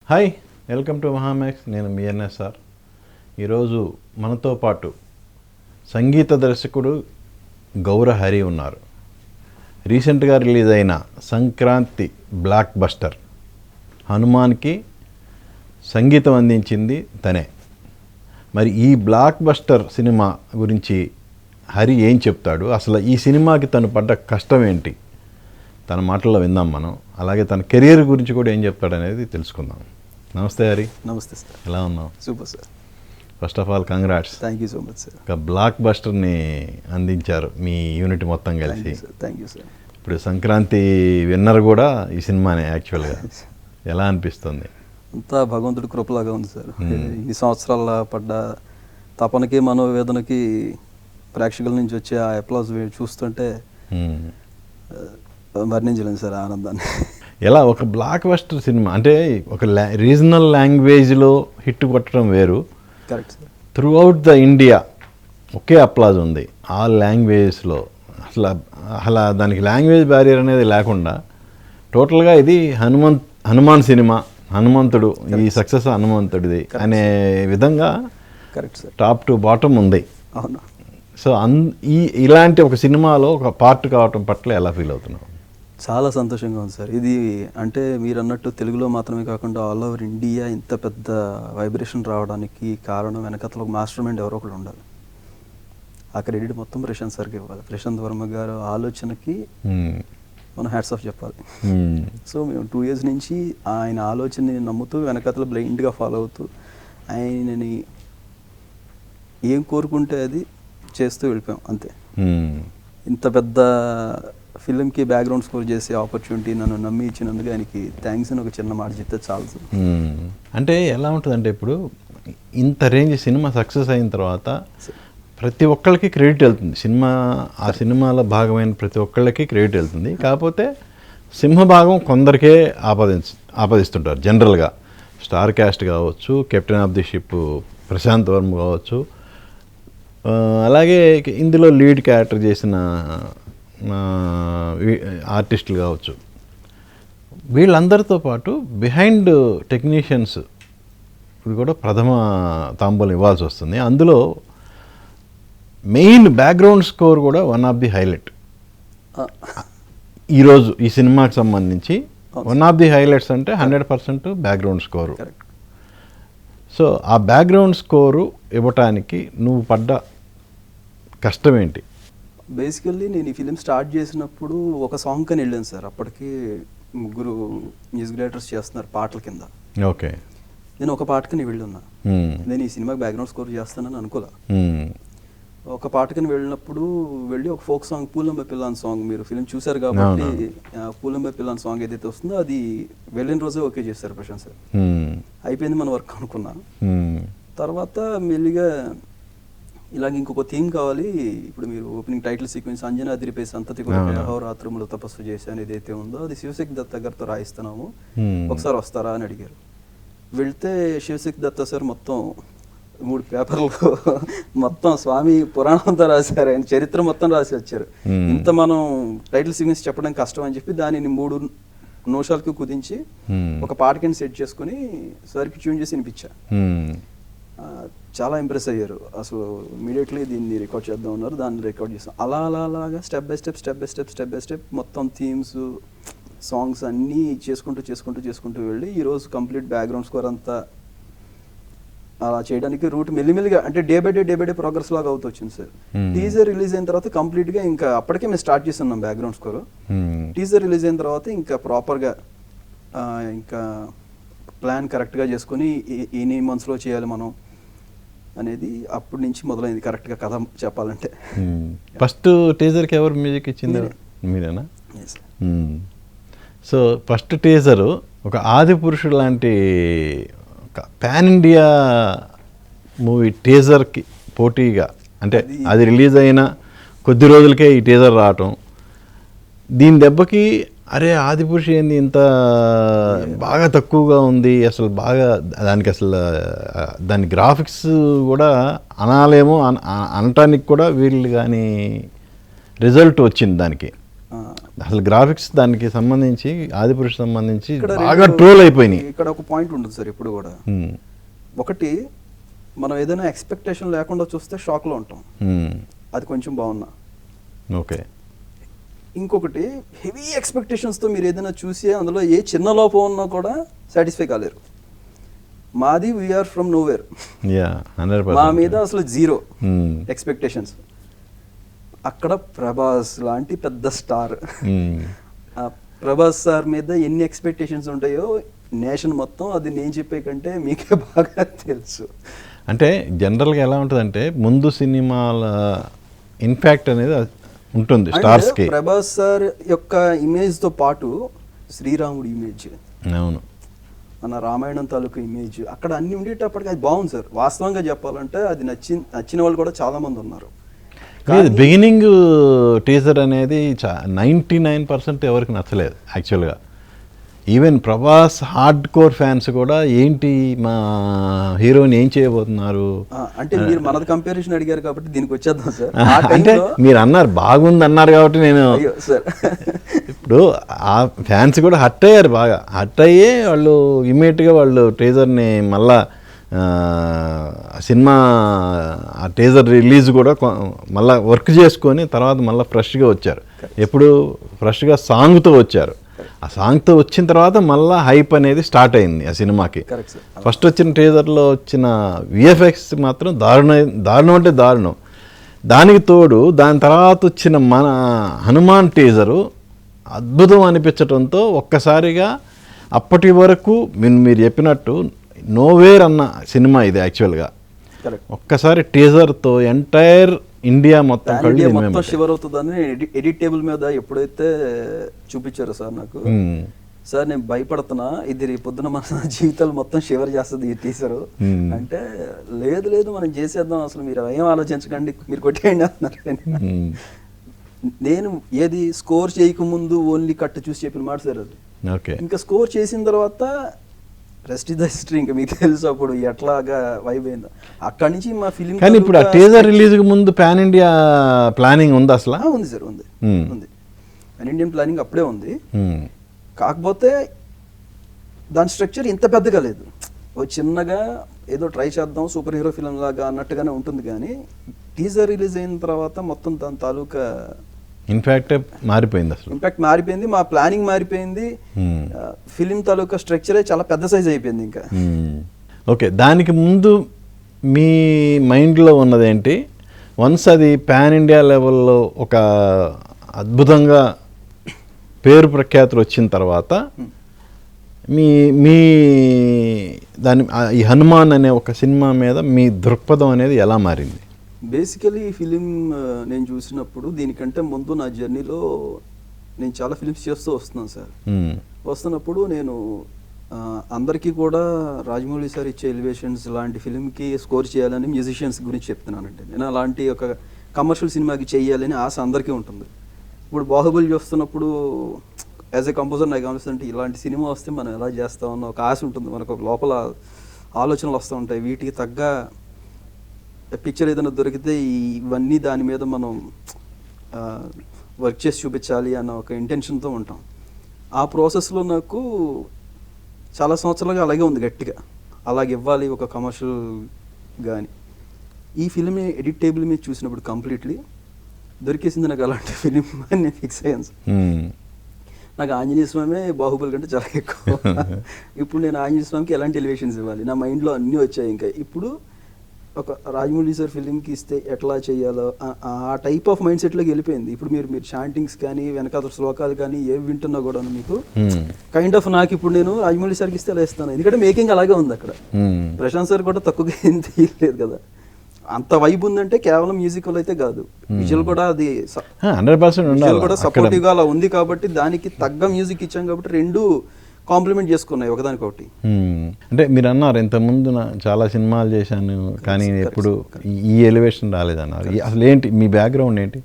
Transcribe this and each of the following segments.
Hi, welcome to Mahaa Max. నేను మీ NSR. ఈరోజు మనతో పాటు సంగీత దర్శకుడు గౌర హరి ఉన్నారు. రీసెంట్గా రిలీజ్ అయిన సంక్రాంతి బ్లాక్ బస్టర్ హనుమాన్కి సంగీతం అందించింది తనే. మరి ఈ బ్లాక్ బస్టర్ సినిమా గురించి హరి ఏం చెప్తాడు, అసలు ఈ సినిమాకి తను పడ్డ కష్టం ఏంటి, తన మాటల్లో విందాం మనం. అలాగే తన కెరీర్ గురించి కూడా ఏం చెప్తాడు అనేది తెలుసుకుందాం. నమస్తే హరి. నమస్తే సార్. ఎలా ఉన్నావు? Super sir. First of all congrats. Thank you so much sir. ఒక బ్లాక్ బస్టర్ని అందించారు మీ యూనిట్ మొత్తం కలిసి. Thank you sir. ఇప్పుడు సంక్రాంతి విన్నర్ కూడా ఈ సినిమానే. యాక్చువల్గా ఎలా అనిపిస్తుంది? అంతా భగవంతుడి కృపలాగా ఉంది సార్. ఈ సంవత్సరాల పడ్డ తపనకి మనోవేదనకి ప్రేక్షకుల నుంచి వచ్చే ఆ అప్లాజ్ చూస్తుంటే వర్ణించలేను సార్ ఆనందాన్ని. ఎలా ఒక బ్లాక్ బస్టర్ సినిమా అంటే ఒక రీజనల్ లాంగ్వేజ్లో హిట్ కొట్టడం వేరు. Correct sir. Through out the India okay applause ఉంది ఆల్ లాంగ్వేజెస్లో. అసలు దానికి లాంగ్వేజ్ బ్యారియర్ అనేది లేకుండా టోటల్గా ఇది హనుమాన్ సినిమా, హనుమంతుడు, ఈ సక్సెస్ హనుమంతుడిది అనే విధంగా correct sir top to bottom ఉంది. అవును. సో ఇలాంటి ఒక సినిమాలో ఒక పార్ట్ కావటం పట్ల ఎలా ఫీల్ అవుతున్నావు? చాలా సంతోషంగా ఉంది సార్. ఇది అంటే మీరు అన్నట్టు తెలుగులో మాత్రమే కాకుండా ఆల్ ఓవర్ ఇండియా ఇంత పెద్ద వైబ్రేషన్ రావడానికి కారణం వెనకతలో ఒక మాస్టర్ మైండ్ ఎవరో ఒకరు ఉండాలి. ఆ క్రెడిట్ మొత్తం ప్రశాంత్ సార్కి ఇవ్వాలి. ప్రశాంత్ వర్మ గారు ఆలోచనకి మనం హ్యాట్స్ ఆఫ్ చెప్పాలి. సో మేము 2 years నుంచి ఆయన ఆలోచనని నమ్ముతూ వెనకతలో బ్లైండ్గా ఫాలో అవుతూ ఆయనని ఏం కోరుకుంటే అది చేస్తూ వెళ్ళిపోయాం అంతే. ఇంత పెద్ద ఫిలింకి బ్యాక్గ్రౌండ్ స్కోర్ చేసే ఆపర్చునిటీ నన్ను నమ్మి ఇచ్చినందుకు ఆయనకి థ్యాంక్స్ అని ఒక చిన్న మాట చెప్తే చాలు సార్. అంటే ఎలా ఉంటుందంటే ఇప్పుడు ఇంత రేంజ్ సినిమా సక్సెస్ అయిన తర్వాత ప్రతి ఒక్కళ్ళకి క్రెడిట్ వెళ్తుంది. ఆ సినిమాలో భాగమైన ప్రతి ఒక్కళ్ళకి క్రెడిట్ వెళ్తుంది. కాకపోతే సింహభాగం కొందరికే ఆపాదిస్తుంటారు. జనరల్గా స్టార్ క్యాస్ట్ కావచ్చు, captain of the ship Prashanth Varma కావచ్చు, అలాగే ఇందులో లీడ్ క్యారెక్టర్ చేసిన ఆర్టిస్టులు కావచ్చు, వీళ్ళందరితో పాటు బిహైండ్ టెక్నీషియన్స్ ఇది కూడా ప్రథమ తాంబూలం ఇవ్వాల్సి వస్తుంది. అందులో మెయిన్ బ్యాక్గ్రౌండ్ స్కోర్ కూడా వన్ ఆఫ్ ది హైలైట్. ఈరోజు ఈ సినిమాకి సంబంధించి వన్ ఆఫ్ ది హైలైట్స్ అంటే 100% బ్యాక్గ్రౌండ్ స్కోరు. సో ఆ బ్యాక్గ్రౌండ్ స్కోరు ఇవ్వటానికి నువ్వు పడ్డ కష్టం ఏంటి? బేసికల్లీ నేను ఈ ఫిలిం స్టార్ట్ చేసినప్పుడు ఒక సాంగ్ కని వెళ్ళాను సార్. అప్పటికి 3 మ్యూజిక్ డైరెక్టర్స్ చేస్తున్నారు పాటల కింద. ఓకే. నేను ఒక పాటకని వెళ్ళున్నా. నేను ఈ సినిమాకి బ్యాక్గ్రౌండ్ స్కోర్ చేస్తానని అనుకోలే. ఒక పాటకని వెళ్ళినప్పుడు వెళ్ళి ఒక ఫోక్ సాంగ్ పూలంబ పిల్ల సాంగ్, మీరు ఫిలిం చూసారు కాబట్టి పూలంబ పిల్ల సాంగ్ ఏదైతే వస్తుందో అది వెళ్ళిన రోజే ఓకే చేశారు ప్రశాంత్ సార్. అయిపోయింది మన వర్క్ అనుకున్నా. తర్వాత మెల్లిగా ఇలాగ ఇంకొక థీమ్ కావాలి. ఇప్పుడు మీరు ఓపెనింగ్ టైటిల్ సీక్వెన్స్ అంజనా అదిరిపే సంతతి అహోరాత్రములు తపస్సు చేశాను ఏదైతే ఉందో అది శివశక్తి దత్త గారితో రాయిస్తున్నాము, ఒకసారి వస్తారా అని అడిగారు. వెళ్తే శివశక్తి దత్త సార్ మొత్తం 3 పేపర్లు మొత్తం స్వామి పురాణంతో రాశారు. ఆయన చరిత్ర మొత్తం రాసి వచ్చారు. ఇంత మనం టైటిల్ సీక్వెన్స్ చెప్పడం కష్టం అని చెప్పి దానిని 3 నిమిషాలకి కుదించి ఒక పాటకిని సెట్ చేసుకుని సార్కి ట్యూన్ చేసి వినిపించా. చాలా ఇంప్రెస్ అయ్యారు. అసలు ఇమీడియట్లీ దీన్ని రికార్డ్ చేద్దాం ఉన్నారు. దాన్ని రికార్డ్ చేస్తాం. అలాగా స్టెప్ బై స్టెప్ మొత్తం థీమ్స్ సాంగ్స్ అన్నీ చేసుకుంటూ వెళ్ళి ఈరోజు కంప్లీట్ బ్యాక్గ్రౌండ్ స్కోర్ అంతా అలా చేయడానికి రూట్ మెల్లిమెల్లిగా అంటే డే బై డే ప్రోగ్రెస్ లాగా అవుతూ వచ్చింది సార్. టీజర్ రిలీజ్ అయిన తర్వాత కంప్లీట్గా ఇంకా అప్పటికే మేము స్టార్ట్ చేస్తున్నాం బ్యాక్గ్రౌండ్ స్కోర్. టీజర్ రిలీజ్ అయిన తర్వాత ఇంకా ప్రాపర్గా ఇంకా ప్లాన్ కరెక్ట్గా చేసుకొని ఎన్ని మంత్స్లో చేయాలి మనం అనేది అప్పటి నుంచి మొదలైంది కరెక్ట్గా కథ చెప్పాలంటే. ఫస్ట్ టీజర్కి ఎవరు మ్యూజిక్ ఇచ్చింది? మీరేనా? సో ఫస్ట్ టీజరు ఒక ఆది పురుషుడు లాంటి పాన్ ఇండియా మూవీ టీజర్కి పోటీగా, అంటే అది రిలీజ్ అయిన కొద్ది రోజులకే ఈ టీజర్ రావటం, దీని దెబ్బకి అరే ఆదిపురుష ఏంది ఇంత బాగా తక్కువగా ఉంది, అసలు బాగా దాని గ్రాఫిక్స్ కూడా అనాలేమో అనటానికి కూడా వీళ్ళు కానీ రిజల్ట్ వచ్చింది దానికి. అసలు గ్రాఫిక్స్ దానికి సంబంధించి ఆదిపురుష్ సంబంధించి ఇక్కడ బాగా ట్రోల్ అయిపోయినాయి. ఇక్కడ ఒక పాయింట్ ఉంటుంది సార్ ఎప్పుడు కూడా. ఒకటి, మనం ఏదైనా ఎక్స్పెక్టేషన్ లేకుండా చూస్తే షాక్లో ఉంటాం, అది కొంచెం బాగున్నా. ఓకే. ఇంకొకటి, హెవీ ఎక్స్పెక్టేషన్స్తో మీరు ఏదైనా చూసి అందులో ఏ చిన్న లోపం ఉన్నా కూడా సాటిస్ఫై కాలేరు. మాది వీఆర్ ఫ్రమ్ నోవేర్, మా మీద అసలు జీరో ఎక్స్పెక్టేషన్స్. అక్కడ ప్రభాస్ లాంటి పెద్ద స్టార్, ప్రభాస్ సార్ మీద ఎన్ని ఎక్స్పెక్టేషన్స్ ఉంటాయో నేషన్ మొత్తం, అది నేను చెప్పే కంటే మీకే బాగా తెలుసు. అంటే జనరల్గా ఎలా ఉంటుందంటే ముందు సినిమాల ఇన్ఫాక్ట్ అనేది ఉంటుంది స్టార్స్కి. ప్రభాస్ సార్ యొక్క ఇమేజ్తో పాటు శ్రీరాముడి ఇమేజ్, అవును, మన రామాయణం తాలూకు ఇమేజ్, అక్కడ అన్ని ఉండేటప్పటికి అది బాగుంది సార్. వాస్తవంగా చెప్పాలంటే అది నచ్చిన వాళ్ళు కూడా చాలా మంది ఉన్నారు. బిగినింగ్ టీజర్ అనేది 99% ఎవరికి నచ్చలేదు యాక్చువల్గా. Even Prabhas hard core fans కూడా ఏంటి మా హీరోని ఏం చేయబోతున్నారు అంటే, మీరు మనది కంపారిజన్ అడిగారు కాబట్టి దీనికి వచ్చేద్దాం సార్. అంటే మీరు అన్నారు బాగుంది అన్నారు కాబట్టి నేను సార్ ఇప్పుడు ఆ ఫ్యాన్స్ కూడా హట్ అయ్యారు, బాగా హట్ అయ్యి వాళ్ళు ఇమ్మీడియట్గా వాళ్ళు టీజర్ని మళ్ళా సినిమా ఆ టీజర్ రిలీజ్ కూడా మళ్ళీ వర్క్ చేసుకొని తర్వాత మళ్ళీ ఫ్రెష్గా వచ్చారు. ఎప్పుడు ఫ్రెష్గా సాంగ్తో వచ్చారు. ఆ సాంగ్తో వచ్చిన తర్వాత మళ్ళీ హైప్ అనేది స్టార్ట్ అయింది ఆ సినిమాకి. ఫస్ట్ వచ్చిన టీజర్లో వచ్చిన విఎఫ్ఎక్స్ మాత్రం దారుణం అంటే దారుణం. దానికి తోడు దాని తర్వాత వచ్చిన మన హనుమాన్ టీజరు అద్భుతం అనిపించడంతో ఒక్కసారిగా అప్పటి వరకు మీరు చెప్పినట్టు నోవేర్ అన్న సినిమా ఇది యాక్చువల్గా. ఒక్కసారి టీజర్తో ఎంటైర్ ఇండియా మొత్తం షివర్ అవుతుందని ఎడిట్ టేబుల్ మీద ఎప్పుడైతే చూపించారో సార్ నాకు, సార్ నేను భయపడుతున్నా, ఇది రేపు పొద్దున మన జీవితాలు మొత్తం షివర్ చేస్తుంది ఈ టీజర్ అంటే, లేదు మనం చేసేద్దాం, అసలు మీరు ఏం ఆలోచించకండి, మీరు కొట్టేయండి అన్నారు. నేను ఏది స్కోర్ చేయకముందు ఓన్లీ కట్ చూసి చెప్పిన మాట సార్ అది. ఇంకా స్కోర్ చేసిన తర్వాత రెస్ట్ ఇస్ ద హిస్టరీ, ఇంకా మీకు తెలుసు అప్పుడు ఎట్లాగా వైబ్ అయిందో అక్కడి నుంచి మా ఫిలిం. కానీ ఇప్పుడు ఆ టీజర్ రిలీజ్కి ముందు పాన్ ఇండియా ప్లానింగ్ ఉంది అసలు? ఉంది సార్, ఉంది. పాన్ ఇండియన్ ప్లానింగ్ అప్పుడే ఉంది. కాకపోతే దాని స్ట్రక్చర్ ఇంత పెద్దగా లేదు, ఓ చిన్నగా ఏదో ట్రై చేద్దాం సూపర్ హీరో ఫిలిం లాగా అన్నట్టుగానే ఉంటుంది. కానీ టీజర్ రిలీజ్ అయిన తర్వాత మొత్తం దాని తాలూకా ఇన్ఫాక్ట్ మారిపోయింది, అసలు ఇంపాక్ట్ మారిపోయింది, మా ప్లానింగ్ మారిపోయింది, ఫిలిం తాలూకా స్ట్రక్చరే చాలా పెద్ద సైజ్ అయిపోయింది ఇంకా. ఓకే, దానికి ముందు మీ మైండ్లో ఉన్నదేంటి? వన్స్ అది పాన్ ఇండియా లెవెల్లో ఒక అద్భుతంగా పేరు ప్రఖ్యాతులు వచ్చిన తర్వాత మీ దాని ఈ హనుమాన్ అనే ఒక సినిమా మీద మీ దృక్పథం అనేది ఎలా మారింది? బేసికలీ ఈ ఫిలిం నేను చూసినప్పుడు దీనికంటే ముందు నా జర్నీలో నేను చాలా ఫిలిమ్స్ చేస్తూ వస్తున్నాను సార్. వస్తున్నప్పుడు నేను అందరికీ కూడా రాజమౌళి సార్ ఇచ్చే ఎలివేషన్స్ లాంటి ఫిలింకి స్కోర్ చేయాలని మ్యూజిషియన్స్ గురించి చెప్తున్నానండి. నేను అలాంటి ఒక కమర్షియల్ సినిమాకి చేయాలని ఆశ అందరికీ ఉంటుంది. ఇప్పుడు బాహుబలి చూస్తున్నప్పుడు యాజ్ ఎ కంపోజర్ నాకు గమనిస్తుంటే ఇలాంటి సినిమా వస్తే మనం ఎలా చేస్తామన్న ఒక ఆశ ఉంటుంది, మనకు ఒక లోపల ఆలోచనలు వస్తూ ఉంటాయి. వీటికి తగ్గ పిక్చర్ ఏదైనా దొరికితే ఇవన్నీ దాని మీద మనం వర్క్ చేసి చూపించాలి అన్న ఒక ఇంటెన్షన్తో ఉంటాం. ఆ ప్రాసెస్లో నాకు చాలా సంవత్సరాలుగా అలాగే ఉంది, గట్టిగా అలాగే ఇవ్వాలి ఒక కమర్షియల్ కానీ. ఈ ఫిలిం ఎడిట్ టేబుల్ మీద చూసినప్పుడు కంప్లీట్లీ దొరికేసింది నాకు అలాంటి ఫిలిం అని నేను ఫిక్స్ అయ్యాను. నాకు ఆంజనేయ స్వామి బాహుబలి కంటే చాలా ఎక్కువ. ఇప్పుడు నేను ఆంజనేయ స్వామికి ఎలాంటి ఎలివేషన్స్ ఇవ్వాలి, నా మైండ్లో అన్నీ వచ్చాయి. ఇంకా ఇప్పుడు ఒక రాజమౌళి సార్ ఫిలింకి ఇస్తే ఎట్లా చేయాలో ఆ టైప్ ఆఫ్ మైండ్ సెట్లోకి వెళ్ళిపోయింది. ఇప్పుడు మీరు షాంటింగ్స్ కానీ వెనకాల శ్లోకాలు కానీ ఏవి వింటున్నా కూడా మీకు కైండ్ ఆఫ్ నాకు ఇప్పుడు నేను రాజమౌళి సార్కి ఇస్తే అలా ఇస్తాను, ఎందుకంటే మేకింగ్ అలాగే ఉంది అక్కడ. ప్రశాంత్ సార్ కూడా తక్కువగా ఏం తీయలేదు కదా, అంత వైబ్ ఉందంటే కేవలం మ్యూజిక్ వల్ల అయితే కాదు, విజువల్ కూడా అది 100% కూడా సపోర్టివ్ గా అలా ఉంది కాబట్టి దానికి తగ్గ మ్యూజిక్ ఇచ్చాం కాబట్టి రెండు కాంప్లిమెంట్ చేసుకున్నాయి ఒకదానికొకటి. అంటే మీరు అన్నారు ఇంతకుముందు చాలా సినిమాలు చేశాను కానీ ఎప్పుడు ఈ ఎలివేషన్ రాలేదన్నారు. అసలు ఏంటి మీ బ్యాక్గ్రౌండ్ ఏంటి?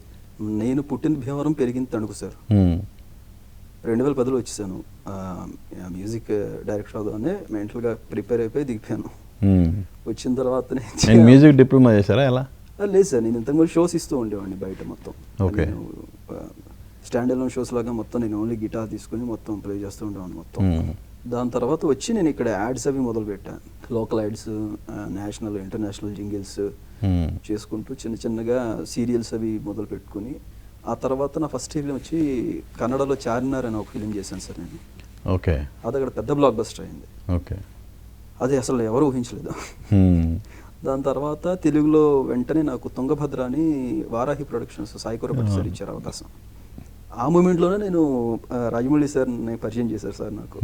నేను పుట్టిన భీమవరం పెరిగింది తణుకు సార్. 2010లో వచ్చేసాను. మ్యూజిక్ డైరెక్టర్ అవుదామని మెంటల్గా ప్రిపేర్ అయిపోయి దిగిపోయాను. వచ్చిన తర్వాత మ్యూజిక్ డిప్లొమా చేశారా ఎలా? లేదు సార్, నేను ఇంతకుముందు షోస్ ఇస్తూ ఉండేవాడిని బయట మొత్తం. స్టాండ్ అలోన్ షోస్ లాగా మొత్తం నేను ఓన్లీ గిటార్ తీసుకుని మొత్తం ప్లే చేస్తూ ఉండేవాడిని మొత్తం. దాని తర్వాత వచ్చి నేను ఇక్కడ యాడ్స్ అవి మొదలు పెట్టాను, local ads, national international jingles చేసుకుంటూ చిన్న చిన్నగా సీరియల్స్ అవి మొదలు పెట్టుకుని, ఆ తర్వాత నా ఫస్ట్ ఫిలిం వచ్చి కన్నడలో చార్మినార్ అని ఒక ఫిలిం చేశాను సార్ నేను. ఓకే. అది అక్కడ పెద్ద బ్లాక్ బస్టర్ అయింది. ఓకే. అది అసలు ఎవరు ఊహించలేదు. దాని తర్వాత తెలుగులో వెంటనే నాకు తుంగభద్ర అని వారాహి ప్రొడక్షన్స్ సాయి కొరపతి సార్ ఇచ్చారు అవకాశం. ఆ మూమెంట్లోనే నేను రాజమౌళి సార్ని పరిచయం చేశారు సార్ నాకు.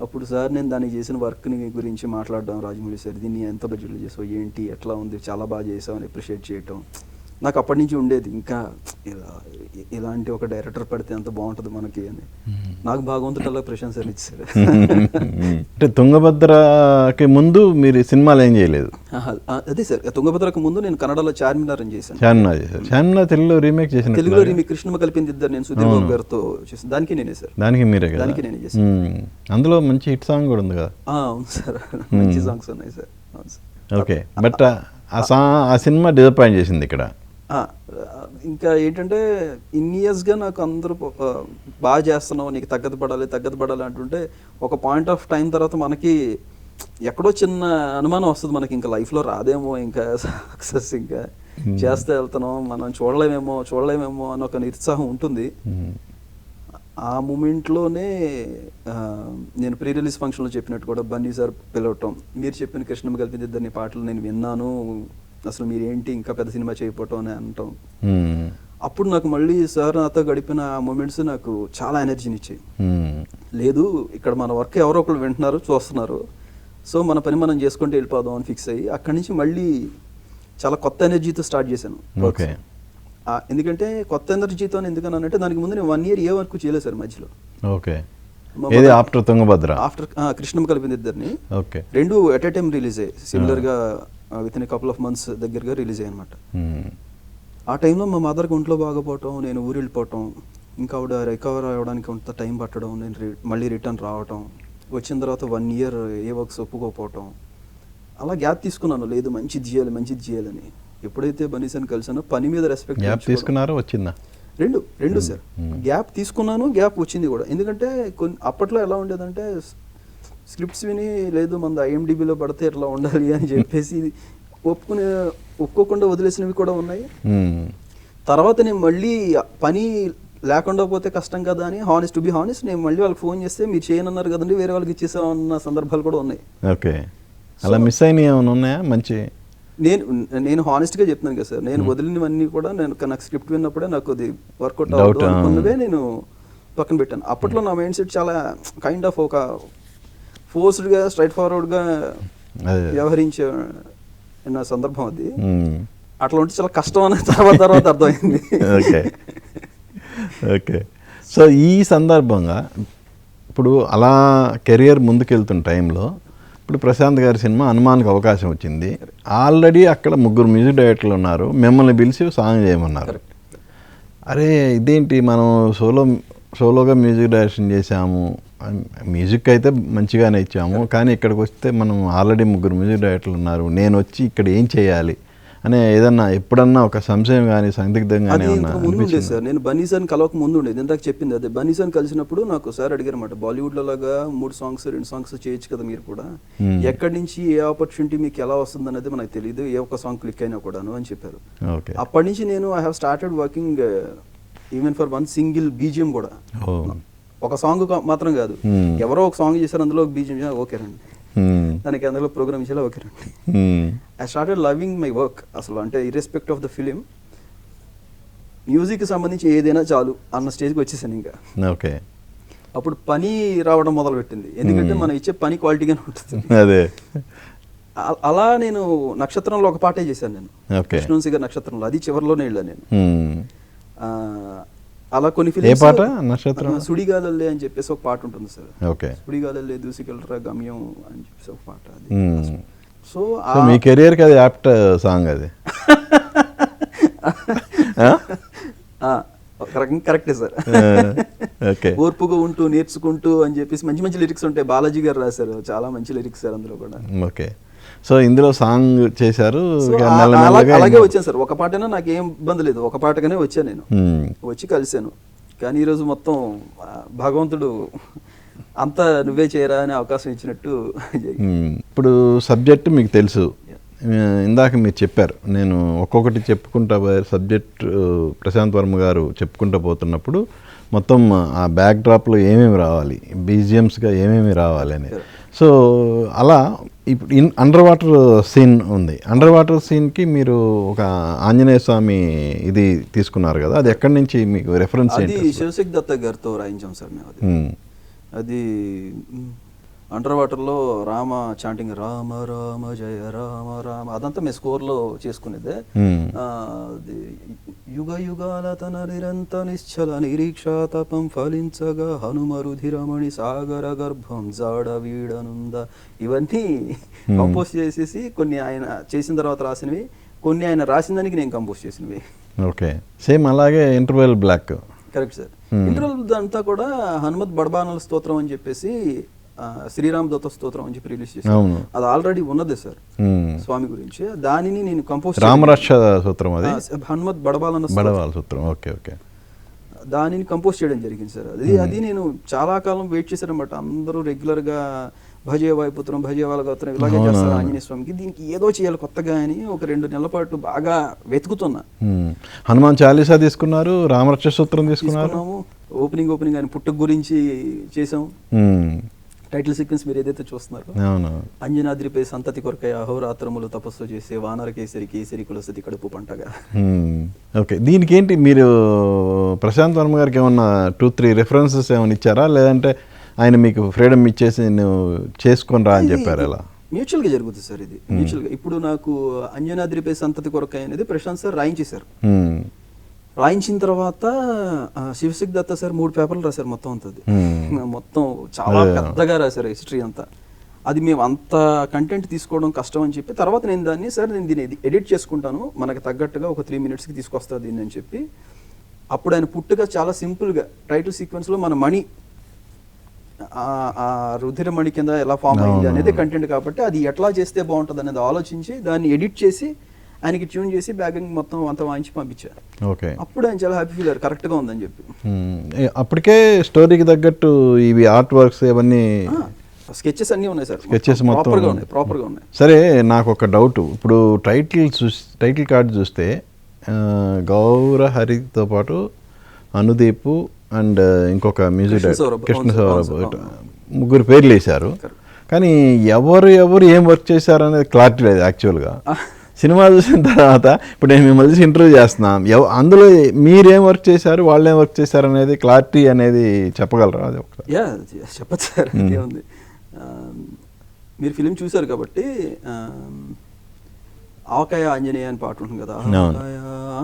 అప్పుడు సార్ నేను దానికి చేసిన వర్క్ని గురించి మాట్లాడడం, రాజమౌళి సార్ దీన్ని ఎంత బడ్జెట్లో చేసావు, ఏంటి, ఎట్లా ఉంది, చాలా బాగా చేసావు అని అప్రిషియేట్ చేయటం. నాకు అప్పటి నుంచి ఉండేది ఇంకా ఇలాంటి ఒక డైరెక్టర్ పడితే ఎంత బాగుంటుంది మనకి అని. నాకు భగవంతుడు ప్రశంసలు ఇచ్చారు. అంటే తుంగభద్రకి ముందు మీరు సినిమాలు ఏం చేయలేదు? అదే సార్, తుంగభద్రకు ముందు నేను కన్నడలో చార్మినార్ అని చేశాను. చార్మినార్ చేశారు. చార్మినార్ తెలుగులో రీమేక్ చేసిన, తెలుగులో రీమేక్ కృష్ణమ్మ కలిపింది ఇద్దరు, నేను సుధీర్ బాబు గారితో చేశాను. దానికి నేనే సార్. దానికి మీరే కదా? దానికి నేనే చేశాను. అందులో మంచి హిట్ సాంగ్ కూడా ఉంది కదా? అవును సార్, మంచి సాంగ్స్ ఉన్నాయి సార్. అవును సార్. ఓకే. బట్ ఆ సినిమా డిసప్పాయింట్ చేసింది ఇక్కడ. ఇంకా ఏంటంటే ఇన్ని ఇయర్స్గా నాకు అందరూ బాగా చేస్తున్నావు, నీకు తగ్గదు పడాలి అంటుంటే ఒక పాయింట్ ఆఫ్ టైం తర్వాత మనకి ఎక్కడో చిన్న అనుమానం వస్తుంది, మనకి ఇంకా లైఫ్లో రాదేమో ఇంకా సక్సెస్, ఇంకా చేస్తే వెళ్తున్నాం మనం చూడలేమేమో అని ఒక నిరుత్సాహం ఉంటుంది. ఆ మూమెంట్లోనే నేను ప్రీ రిలీజ్ ఫంక్షన్లో చెప్పినట్టు కూడా బన్నీ సార్ పిలవటం, మీరు చెప్పిన కృష్ణమ్మ కలిపింది ఇద్దరిని పాటలు నేను విన్నాను, అసలు మీరేంటి ఇంకా పెద్ద సినిమా చేయకపోవటం అని అనటం. అప్పుడు నాకు మళ్ళీ సార్ నాతో గడిపిన ఆ మూమెంట్స్ నాకు చాలా ఎనర్జీని ఇచ్చాయి. లేదు, ఇక్కడ మన వర్క్ ఎవరో ఒకరు వింటున్నారు, చూస్తున్నారు, సో మన పని మనం చేసుకుంటూ వెళ్ళిపోదాం అని ఫిక్స్ అయ్యి అక్కడి నుంచి మళ్ళీ చాలా కొత్త ఎనర్జీతో స్టార్ట్ చేశాను. ఎందుకంటే కొత్త ఎనర్జీతో ఎందుకనంటే దానికి ముందు నేను 1 year ఏ వర్క్ చేయలేదు సార్ మధ్యలో. Okay. After Tungabhadra, after Krishnamma కలిపింది ఇద్దరిని, రెండు ఎట్ ఏ టైం రిలీజ్ అయ్యాయి, సిమిలర్గా with in couple of months దగ్గరగా రిలీజ్ అయ్యాయి అనమాట. ఆ టైంలో మా మదర్కి ఒంట్లో బాగపోవటం, నేను ఊరు వెళ్ళిపోవటం, ఇంకా ఆవిడ రికవర్ అవ్వడానికి కొంత టైం పట్టడం, నేను మళ్ళీ రిటర్న్ రావటం, వచ్చిన తర్వాత 1 year ఏ వర్క్స్ ఒప్పుకోకపోవటం, అలా గ్యాప్ తీసుకున్నాను. లేదు మంచిది చేయాలని. ఎప్పుడైతే బనీసన్ కలిసానో పని మీద రెస్పెక్ట్ తీసుకున్నారో వచ్చిందా? రెండు సార్. గ్యాప్ తీసుకున్నాను, గ్యాప్ వచ్చింది కూడా. ఎందుకంటే అప్పట్లో ఎలా ఉండేదంటే స్క్రిప్ట్స్ విని లేదు మన IMDbలో పడితే ఎట్లా ఉండాలి అని చెప్పేసి ఒప్పుకోకుండా వదిలేసినవి కూడా ఉన్నాయి. తర్వాత నేను మళ్ళీ పని లేకుండా పోతే కష్టం కదా అని టు బి హానెస్ట్ నేను మళ్ళీ వాళ్ళకి ఫోన్ చేస్తే మీరు చేయనన్నారు కదండి, వేరే వాళ్ళకి ఇచ్చేసామన్న సందర్భాలు కూడా ఉన్నాయి. ఓకే. అలా మిస్ అయినవి ఏమైనా ఉన్నాయా? మంచి నేను హానెస్ట్గా చెప్తున్నాను కదా సార్, నేను వదిలినవన్నీ కూడా నాకు స్క్రిప్ట్ విన్నప్పుడే నాకు అది వర్కౌట్ అవుతుంది అనుకున్నవే నేను పక్కన పెట్టాను. అప్పట్లో నా మైండ్ సెట్ చాలా కైండ్ ఆఫ్ ఒక ఫోర్స్డ్గా స్ట్రైట్ ఫార్వర్డ్గా వ్యవహరించే నా సందర్భం అది. అట్లా ఉంటే చాలా కష్టం అనేది తర్వాత అర్థమైంది. ఓకే. సో ఈ సందర్భంగా ఇప్పుడు అలా కెరియర్ ముందుకెళ్తున్న టైంలో ఇప్పుడు ప్రశాంత్ గారి సినిమా హనుమాన్కి అవకాశం వచ్చింది. ఆల్రెడీ అక్కడ 3 మ్యూజిక్ డైరెక్టర్లు ఉన్నారు, మిమ్మల్ని పిలిచి సాంగ్ చేయమన్నారు. అరే ఇదేంటి మనం సోలోగా మ్యూజిక్ డైరెక్షన్ చేసాము, మ్యూజిక్ అయితే మంచిగానే ఇచ్చాము, కానీ ఇక్కడికి వస్తే మనం ఆల్రెడీ 3 మ్యూజిక్ డైరెక్టర్లు ఉన్నారు, నేను వచ్చి ఇక్కడ ఏం చేయాలి అనే ఏదన్నా ఎప్పుడన్నా ఒక సంశయం కానీ సందిగ్ధంగానే ముందు సార్. నేను బన్నీసాన్ కలవక ముందు ఉండేది, ఇందాక చెప్పింది అదే. బన్నీసాన్ కలిసినప్పుడు నాకు సార్ అడిగారు అనమాట, బాలీవుడ్లో లాగా 3 songs 2 songs చేయొచ్చు కదా మీరు కూడా, ఎక్కడి నుంచి ఏ ఆపర్చునిటీ మీకు ఎలా వస్తుంది అనేది మనకు తెలియదు, ఏ ఒక్క సాంగ్ క్లిక్ అయినా కూడాను అని చెప్పారు. అప్పటి నుంచి నేను I have started working even for 1 single BGM కూడా. ఒక సాంగ్ మాత్రం కాదు, ఎవరో ఒక సాంగ్ చేశారు అందులో ఒక BGM ఓకే రండి, దానికి అందులో ప్రోగ్రామ్ ఇచ్చేలా ఓకే రండి. I started loving my work అసలు. అంటే ఇర్రెస్పెక్ట్ ఆఫ్ ద ఫిలిం, మ్యూజిక్కి సంబంధించి ఏదైనా చాలు అన్న స్టేజ్కి వచ్చేసాను ఇంకా. ఓకే. అప్పుడు పని రావడం మొదలు పెట్టింది, ఎందుకంటే మనం ఇచ్చే పని క్వాలిటీగానే ఉంటుంది. అదే అలా నేను నక్షత్రంలో ఒక పాటే చేశాను నేను, కృష్ణవంశీ గారి నక్షత్రంలో, అది చివరిలోనే వెళ్ళాను నేను. అలా కొన్ని ఫిలిమ్స్, సుడిగాలల్లే అని చెప్పేసి ఒక పాట ఉంటుంది సార్. సుడిగాలల్లే దూసుకెళ్ళరా గమ్యం అని చెప్పేసి ఒక పాట అది. సో మీ కెరియర్ కి అది యాప్ట్ సాంగ్ అది. కరెక్టే సార్. ఓర్పుగా ఉంటూ నేర్చుకుంటూ అని చెప్పేసి మంచి మంచి లిరిక్స్ ఉంటాయి, బాలాజీ గారు రాశారు, చాలా మంచి లిరిక్స్ సార్ అందులో కూడా. ఓకే. సో ఇందులో సాంగ్ చేశారు, అలాగే వచ్చాను సార్. ఒక పాటైనా నాకు ఏం ఇబ్బంది లేదు, ఒక పాటగానే వచ్చాను నేను. వచ్చి కలిసాను, కానీ ఈరోజు మొత్తం భగవంతుడు అంతా నువ్వే చేయరా అనే అవకాశం ఇచ్చినట్టు. ఇప్పుడు సబ్జెక్ట్ మీకు తెలుసు, ఇందాక మీరు చెప్పారు, నేను ఒక్కొక్కటి చెప్పుకుంటా సబ్జెక్ట్ ప్రశాంత్ వర్మ గారు చెప్పుకుంటూ పోతున్నప్పుడు మొత్తం ఆ బ్యాక్ డ్రాప్లో ఏమేమి రావాలి, బీజిఎమ్స్గా ఏమేమి రావాలి అని. సో అలా ఇప్పుడు అండర్ వాటర్ సీన్ ఉంది. అండర్ వాటర్ సీన్కి మీరు ఒక ఆంజనేయ స్వామి ఇది తీసుకున్నారు కదా, అది ఎక్కడి నుంచి మీకు రెఫరెన్స్ ఏంటి? అది శివశక్తి దత్త గారితో రాయించాం సార్ మేము. అది అండర్ వాటర్లో రామ చాంటింగ్, రామ రామ జయ రామ రామ, అదంతా మేము స్కోర్లో చేసుకునేదే. యుగ యుగాల తన నిరంత నిశ్చల నిరీక్ష తపం ఫలించగా హనుమరుధిరమణి సాగర గర్భం జాడ వీడనుంద, ఇవన్నీ కంపోజ్ చేసేసి కొన్ని ఆయన చేసిన తర్వాత రాసినవి, కొన్ని ఆయన రాసిన దానికి నేను కంపోజ్ చేసినవి. ఓకే, సేమ్ అలాగే interval block. Correct sir. Interval అంతా కూడా హనుమత్ బడబానల స్తోత్రం అని చెప్పేసి శ్రీరామ్ దత్త స్తోత్రం అని చెప్పి రిలీజ్ చేశాను. అది ఆల్రెడీ ఉన్నదే సార్ స్వామి గురించి. దానిని నేను కంపోజ్, రామరక్ష సూత్రం, అది హనుమత్ బడబాల సూత్రం. ఓకే ఓకే, దానిని కంపోజ్ చేయడం జరిగింది సార్. అది నేను చాలా కాలం వెయిట్ చేశానమాట. అందరూ రెగ్యులర్గా భజే వాయుపుత్రం, భజే వాళ్ళగోత్రం ఇలాగే చేస్తారు ఆంజనేయ స్వామికి, దీనికి ఏదో చేయాలి కొత్తగా అని ఒక 2 నెలల పాటు బాగా వెతుకుతున్నా. హనుమాన్ చాలీసా తీసుకున్నారు, రామరక్ష సూత్రం తీసుకున్నాము. ఓపెనింగ్ ఆయన పుట్టుక గురించి చేసాం. టైటిల్ సీక్వెన్స్ మీరు ఏదైతే చూస్తున్నారో, అంజనాద్రిపై సంతతి కొరకై అహోరాత్రములు తపస్సు చేసే వానర కేసరి కేసరి కులసతి కడుపు పంటగా. ఓకే, దీనికి ఏంటి మీరు ప్రశాంత్ వర్మ గారికి ఏమన్నా 2-3 రెఫరెన్సెస్ ఏమైనా ఇచ్చారా, లేదంటే ఆయన మీకు ఫ్రీడమ్ ఇచ్చేసి నువ్వు చేసుకొని రా అని చెప్పారు? ఎలా మ్యూచువల్గా జరుగుతుంది సార్ ఇది. మ్యూచువల్గా ఇప్పుడు నాకు అంజనాద్రిపై సంతతి కొరకై అనేది ప్రశాంత్ సార్ రాయించేశారు. రాయించిన తర్వాత శివశక్తి దత్త సార్ 3 పేపర్లు రాశారు మొత్తం అంతా. మొత్తం చాలా పెద్దగా రాశారు హిస్టరీ అంతా. అది మేము అంత కంటెంట్ తీసుకోవడం కష్టం అని చెప్పి తర్వాత నేను దీన్ని ఎడిట్ చేసుకుంటాను, మనకు తగ్గట్టుగా ఒక 3 minutesకి తీసుకొస్తా దీన్ని అని చెప్పి, అప్పుడు ఆయన పుట్టుగా చాలా సింపుల్గా టైటిల్ సీక్వెన్స్లో మన మణి, ఆ రుధిర మణి కింద ఎలా ఫామ్ అయింది అనేది కంటెంట్ కాబట్టి అది ఎట్లా చేస్తే బాగుంటుంది అనేది ఆలోచించి దాన్ని ఎడిట్ చేసి ఆయనకి ట్యూన్ చేసి బ్యాగింగ్ మొత్తం అంతా వాయించి పంపించారు. ఓకే, అప్పుడు ఆయన చాలా హ్యాపీ ఫీల్ అయ్యారు, కరెక్ట్గా ఉందని చెప్పి. అప్పటికే స్టోరీకి తగ్గట్టు ఇవి ఆర్ట్ వర్క్స్ ఇవన్నీ స్కెచెస్ అన్నీ ఉన్నాయి సార్, స్కెచెస్ మొత్తం ప్రాపర్గా ఉన్నాయి. సరే, నాకు ఒక డౌట్, ఇప్పుడు టైటిల్ కార్డు చూస్తే గౌరహరితో పాటు అనుదీప్ అండ్ ఇంకొక మ్యూజిక్ డైరెక్టర్ కృష్ణ సౌరభ్, 3 పేర్లు వేశారు. కానీ ఎవరు ఏం వర్క్ చేశారు అనేది క్లారిటీ లేదు యాక్చువల్గా. సినిమా చూసిన తర్వాత ఇప్పుడు నేను మిమ్మల్ని ఇంటర్వ్యూ చేస్తున్నాను, అందులో మీరేం వర్క్ చేశారు, వాళ్ళు ఏం వర్క్ చేశారు అనేది క్లారిటీ అనేది చెప్పగలరా? అది ఒకటి చెప్పచ్చు సార్. ఉంది, మీరు ఫిలిం చూసారు కాబట్టి ఆవకాయ ఆంజనేయ అని పాట ఉంటుంది కదా,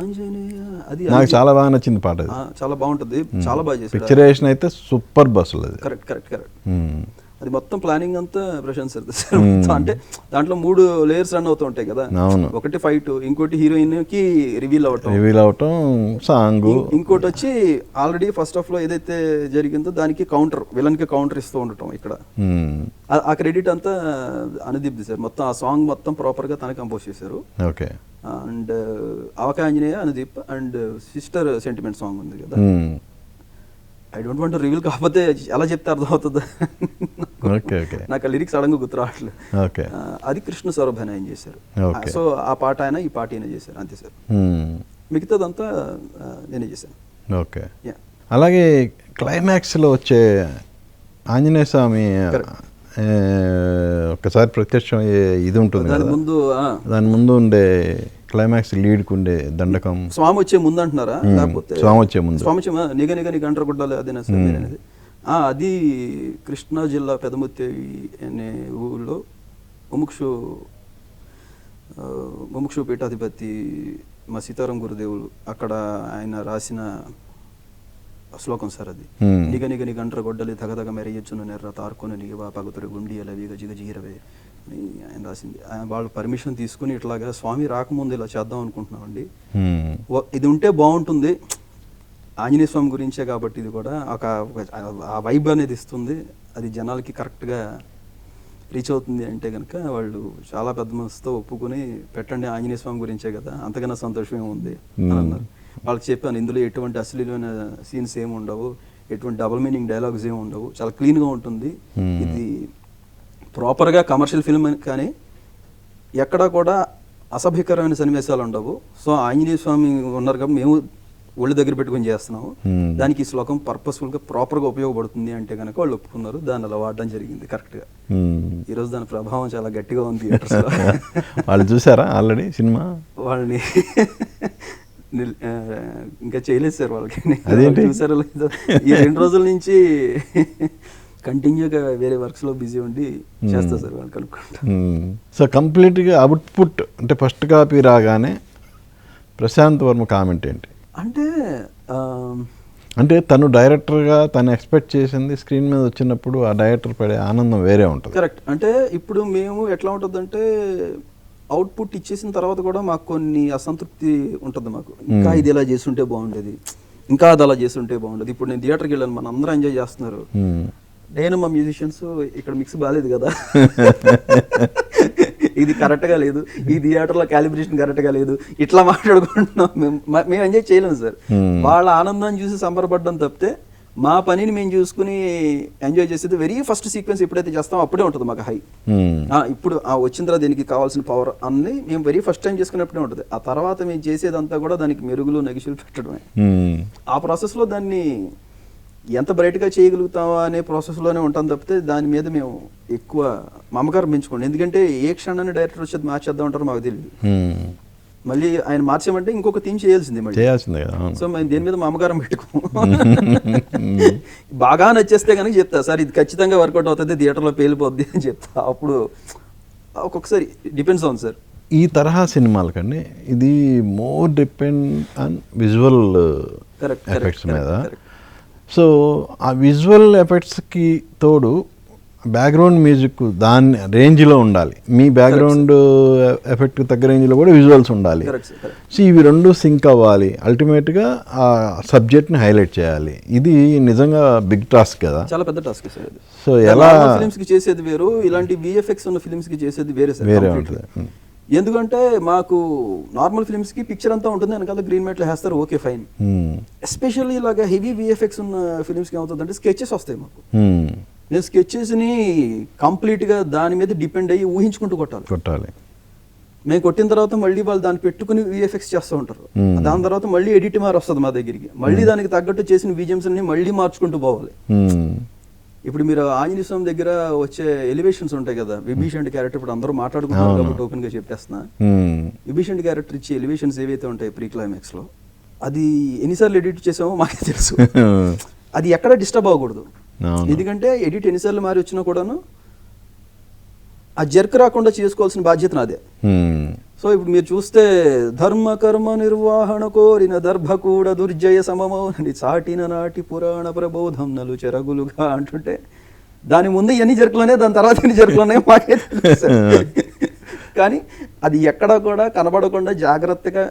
ఆంజనేయ, అది నాకు చాలా బాగా నచ్చింది పాట. చాలా బాగుంటుంది, చాలా బాగా చేశారు. పిక్చరేషన్ అయితే సూపర్ బస్సులు. అది కరెక్ట్. అది మొత్తం ప్లానింగ్ అంతా ప్రశాంత్ సార్. అంటే దాంట్లో 3 లేయర్స్ రన్ అవుతూ ఉంటాయి కదా. ఒకటి ఫైట్, ఇంకోటి హీరోయిన్ కి రివీల్ అవటం సాంగ్, ఇంకోటి వచ్చి ఆల్రెడీ ఫస్ట్ హాఫ్ లో ఏదైతే జరిగిందో దానికి కౌంటర్, విలన్ కి కౌంటర్ ఇస్తూ ఉండటం. ఇక్కడ ఆ క్రెడిట్ అంతా అనుదీప్ సార్. మొత్తం ఆ సాంగ్ మొత్తం ప్రాపర్ గా తన కంపోజ్ చేశారు. Okay, and avakaya Anjaneya Anudeep and sister sentiment song ఉంది కదా, I don't want to reveal, కాకపోతే ఎలా చెప్తే అర్థమవుతుంది. నాకు ఆ లిరిక్స్ అడంగా గుర్తు రావట్లేదు. అది కృష్ణ సౌరభ్ ఆయన చేశారు. సో ఆ పాట ఆయన, ఈ పాట ఆయన చేశారు, అంతే సార్. మిగతాదంతా నేనే చేశాను. ఓకే, అలాగే క్లైమాక్స్లో వచ్చే ఆంజనేయ స్వామి ఒక్కసారి ప్రత్యక్షం ఇది ఉంటుంది కదా, దాని ముందు ఉండే క్లైమాక్స్ లీడ్కి ఉండే దండకం, స్వామి వచ్చే ముందు అంటున్నారా? లేకపోతే స్వామి వచ్చే ముందు, నిగ గంటర గుడ్డాలి అదేనా సార్ అనేది? అది కృష్ణా జిల్లా పెదముత్తి అనే ఊళ్ళో ముముక్షు పీఠాధిపతి మా సీతారాం గురుదేవులు అక్కడ ఆయన రాసిన శ్లోకం సార్. అది నిగ గంటర గొడ్డలి దగదగ మెరయచ్చును నెర్ర తార్కొని నిగవా పగుతురు గుండియల జిగజీరవే అని ఆయన రాసింది. వాళ్ళు పర్మిషన్ తీసుకుని ఇట్లాగా స్వామి రాకముందు ఇలా చేద్దాం అనుకుంటున్నామండి, ఇది ఉంటే బాగుంటుంది, ఆంజనేయ స్వామి గురించే కాబట్టి ఇది కూడా ఆ వైబ్ అనేది ఇస్తుంది, అది జనాలకి కరెక్ట్గా రీచ్ అవుతుంది అంటే కనుక వాళ్ళు చాలా పెద్ద మనసుతో ఒప్పుకొని పెట్టండి, ఆంజనేయ స్వామి గురించే కదా, అంతకన్నా సంతోషమే ఉంది అని అన్నారు. వాళ్ళకి చెప్పాను ఇందులో ఎటువంటి అశ్లీలమైన సీన్స్ ఏమి ఉండవు, ఎటువంటి డబుల్ మీనింగ్ డైలాగ్స్ ఏమి ఉండవు, చాలా క్లీన్గా ఉంటుంది, ఇది ప్రాపర్గా కమర్షియల్ ఫిల్మ్ కానీ ఎక్కడా కూడా అసభ్యకరమైన సన్నివేశాలు ఉండవు. సో ఆంజనేయ స్వామి ఉన్నారు కాబట్టి మేము ఒళ్ళు దగ్గర పెట్టుకొని చేస్తున్నాము, దానికి ఈ శ్లోకం పర్పస్ఫుల్గా ప్రాపర్గా ఉపయోగపడుతుంది అంటే కనుక వాళ్ళు ఒప్పుకున్నారు, దాన్ని అలా వాడడం జరిగింది కరెక్ట్గా. ఈరోజు దాని ప్రభావం చాలా గట్టిగా ఉంది థియేటర్స్లో. వాళ్ళు చూసారా ఆల్రెడీ సినిమా? వాళ్ళని ఇంకా చేయలేదు సార్, వాళ్ళకి చూసారో లేదో. ఈ 2 రోజుల నుంచి కంటిన్యూగా వేరే వర్క్స్లో బిజీ ఉండి చేస్తా సార్, వాళ్ళు కనుక్కుంటా. సో కంప్లీట్గా అవుట్పుట్ అంటే ఫస్ట్ కాపీ రాగానే ప్రశాంత్ వర్మ కామెంట్ ఏంటి? అంటే తను డైరెక్టర్గా తను ఎక్స్పెక్ట్ చేసింది స్క్రీన్ మీద వచ్చినప్పుడు ఆ డైరెక్టర్ పడే ఆనందం వేరే ఉంటుంది. కరెక్ట్. అంటే ఇప్పుడు మేము ఎట్లా ఉంటుందంటే అవుట్పుట్ ఇచ్చేసిన తర్వాత కూడా మాకు కొన్ని అసంతృప్తి ఉంటుంది. మాకు ఇంకా ఇది ఇలా చేస్తుంటే బాగుండేది, ఇంకా అది అలా చేస్తుంటే బాగుండేది. ఇప్పుడు నేను థియేటర్కి వెళ్ళాను, మన అందరూ ఎంజాయ్ చేస్తున్నారు, నేను మా మ్యూజిషియన్స్ ఇక్కడ మిక్స్ బాగాలేదు కదా, ఇది కరెక్ట్గా లేదు, ఈ థియేటర్లో క్యాలిబ్రేషన్ కరెక్ట్గా లేదు, ఇట్లా మాట్లాడుకుంటున్నాం. మేము ఎంజాయ్ చేయలేము సార్. వాళ్ళ ఆనందాన్ని చూసి సంబరపడడం తప్పితే మా పనిని మేము చూసుకుని ఎంజాయ్ చేసేది వెరీ ఫస్ట్ సీక్వెన్స్ ఎప్పుడైతే చేస్తామో అప్పుడే ఉంటుంది మాకు హై. ఇప్పుడు వచ్చిన తర్వాత దీనికి కావాల్సిన పవర్ అన్ని మేము వెరీ ఫస్ట్ టైం చేసుకున్నప్పుడే ఉంటుంది. ఆ తర్వాత మేము చేసేదంతా కూడా దానికి మెరుగులు నెగిషులు పెట్టడమే. ఆ ప్రాసెస్లో దాన్ని ఎంత బ్రైట్గా చేయగలుగుతామా అనే ప్రాసెస్లోనే ఉంటాం తప్పితే దాని మీద మేము ఎక్కువ మమకారం పెంచుకోండి. ఎందుకంటే ఏ క్షణాన్ని డైరెక్టర్ వచ్చేది మార్చేద్దాం అంటారో మాకు తెలియదు. మళ్ళీ ఆయన మార్చామంటే ఇంకొక థీమ్ చేయాల్సిందే మళ్ళీ. సో మేము దేని మీద మమకారం పెట్టుకోము. బాగా నచ్చేస్తే కనుక చెప్తా సార్ ఇది ఖచ్చితంగా వర్కౌట్ అవుతుంది, థియేటర్లో పేలిపోద్ది అని చెప్తా. అప్పుడు ఒక్కొక్కసారి డిపెండ్స్ ఆన్ సార్. ఈ తరహా సినిమాలకండి ఇది more depend on visual effects మీద. సో ఆ విజువల్ ఎఫెక్ట్స్కి తోడు బ్యాక్గ్రౌండ్ మ్యూజిక్ దాని రేంజ్లో ఉండాలి. మీ బ్యాక్గ్రౌండ్ ఎఫెక్ట్కి తగ్గ రేంజ్లో కూడా విజువల్స్ ఉండాలి. సో ఇవి రెండు సింక్ అవ్వాలి, అల్టిమేట్గా ఆ సబ్జెక్ట్ని హైలైట్ చేయాలి. ఇది నిజంగా బిగ్ టాస్క్ కదా, చాలా పెద్ద టాస్క్ సార్. సో ఎలా ఫిల్మ్స్కి చేసేది వేరు, ఇలాంటి విఎఫ్ఎక్స్ ఉన్న ఫిల్మ్స్కి చేసేది వేరే ఉంటుంది. ఎందుకంటే మాకు నార్మల్ ఫిల్మ్స్కి పిక్చర్ అంతా ఉంటుంది, వెనకాల గ్రీన్ మ్యాట్లు వేస్తారు, ఓకే ఫైన్. ఎస్పెషల్లీ ఇలాగా హెవీ విఎఫ్ఎక్స్ ఉన్న ఫిల్మ్స్కి ఏమవుతుందంటే స్కెచెస్ వస్తాయి మాకు. నేను స్కెచెస్ని కంప్లీట్గా దాని మీద డిపెండ్ అయ్యి ఊహించుకుంటూ కొట్టాలి. మేము కొట్టిన తర్వాత మళ్ళీ వాళ్ళు దాన్ని పెట్టుకుని విఎఫ్ఎక్స్ చేస్తూ ఉంటారు. దాని తర్వాత మళ్ళీ ఎడిట్ మార్ వస్తుంది మా దగ్గరికి, మళ్ళీ దానికి తగ్గట్టు చేసిన విజయమ్స్ అన్ని మళ్ళీ మార్చుకుంటూ పోవాలి. ఇప్పుడు మీరు ఆంజనేయ స్వామి దగ్గర వచ్చే ఎలివేషన్స్ ఉంటాయి కదా, విభీషణ్ క్యారెక్టర్ ఇప్పుడు అందరూ మాట్లాడుకుంటారు కాబట్టి ఓపెన్ గా చెప్పేస్తున్నా. విభీషణ్ క్యారెక్టర్ ఇచ్చే ఎలివేషన్స్ ఏవైతే ఉంటాయి ప్రీ క్లైమాక్స్ లో, అది ఎన్నిసార్లు ఎడిట్ చేసామో మాకే తెలుసు. అది ఎక్కడ డిస్టర్బ్ అవ్వకూడదు, ఎందుకంటే ఎడిట్ ఎన్నిసార్లు మారి వచ్చినా కూడాను ఆ జర్క్ రాకుండా చేసుకోవాల్సిన బాధ్యత నాదే. సో ఇప్పుడు మీరు చూస్తే ధర్మ కర్మ నిర్వహణ కోరిన దర్భ కూడా దుర్జయ సమమౌని చాటిన నాటి పురాణ ప్రబోధం నలు చెరగులుగా అంటుంటే దాని ముందు ఎన్ని జరుకులోనే దాని తర్వాత ఎన్ని జరుకులోనే మాకే తెలుసు. కానీ అది ఎక్కడా కూడా కనబడకుండా జాగ్రత్తగా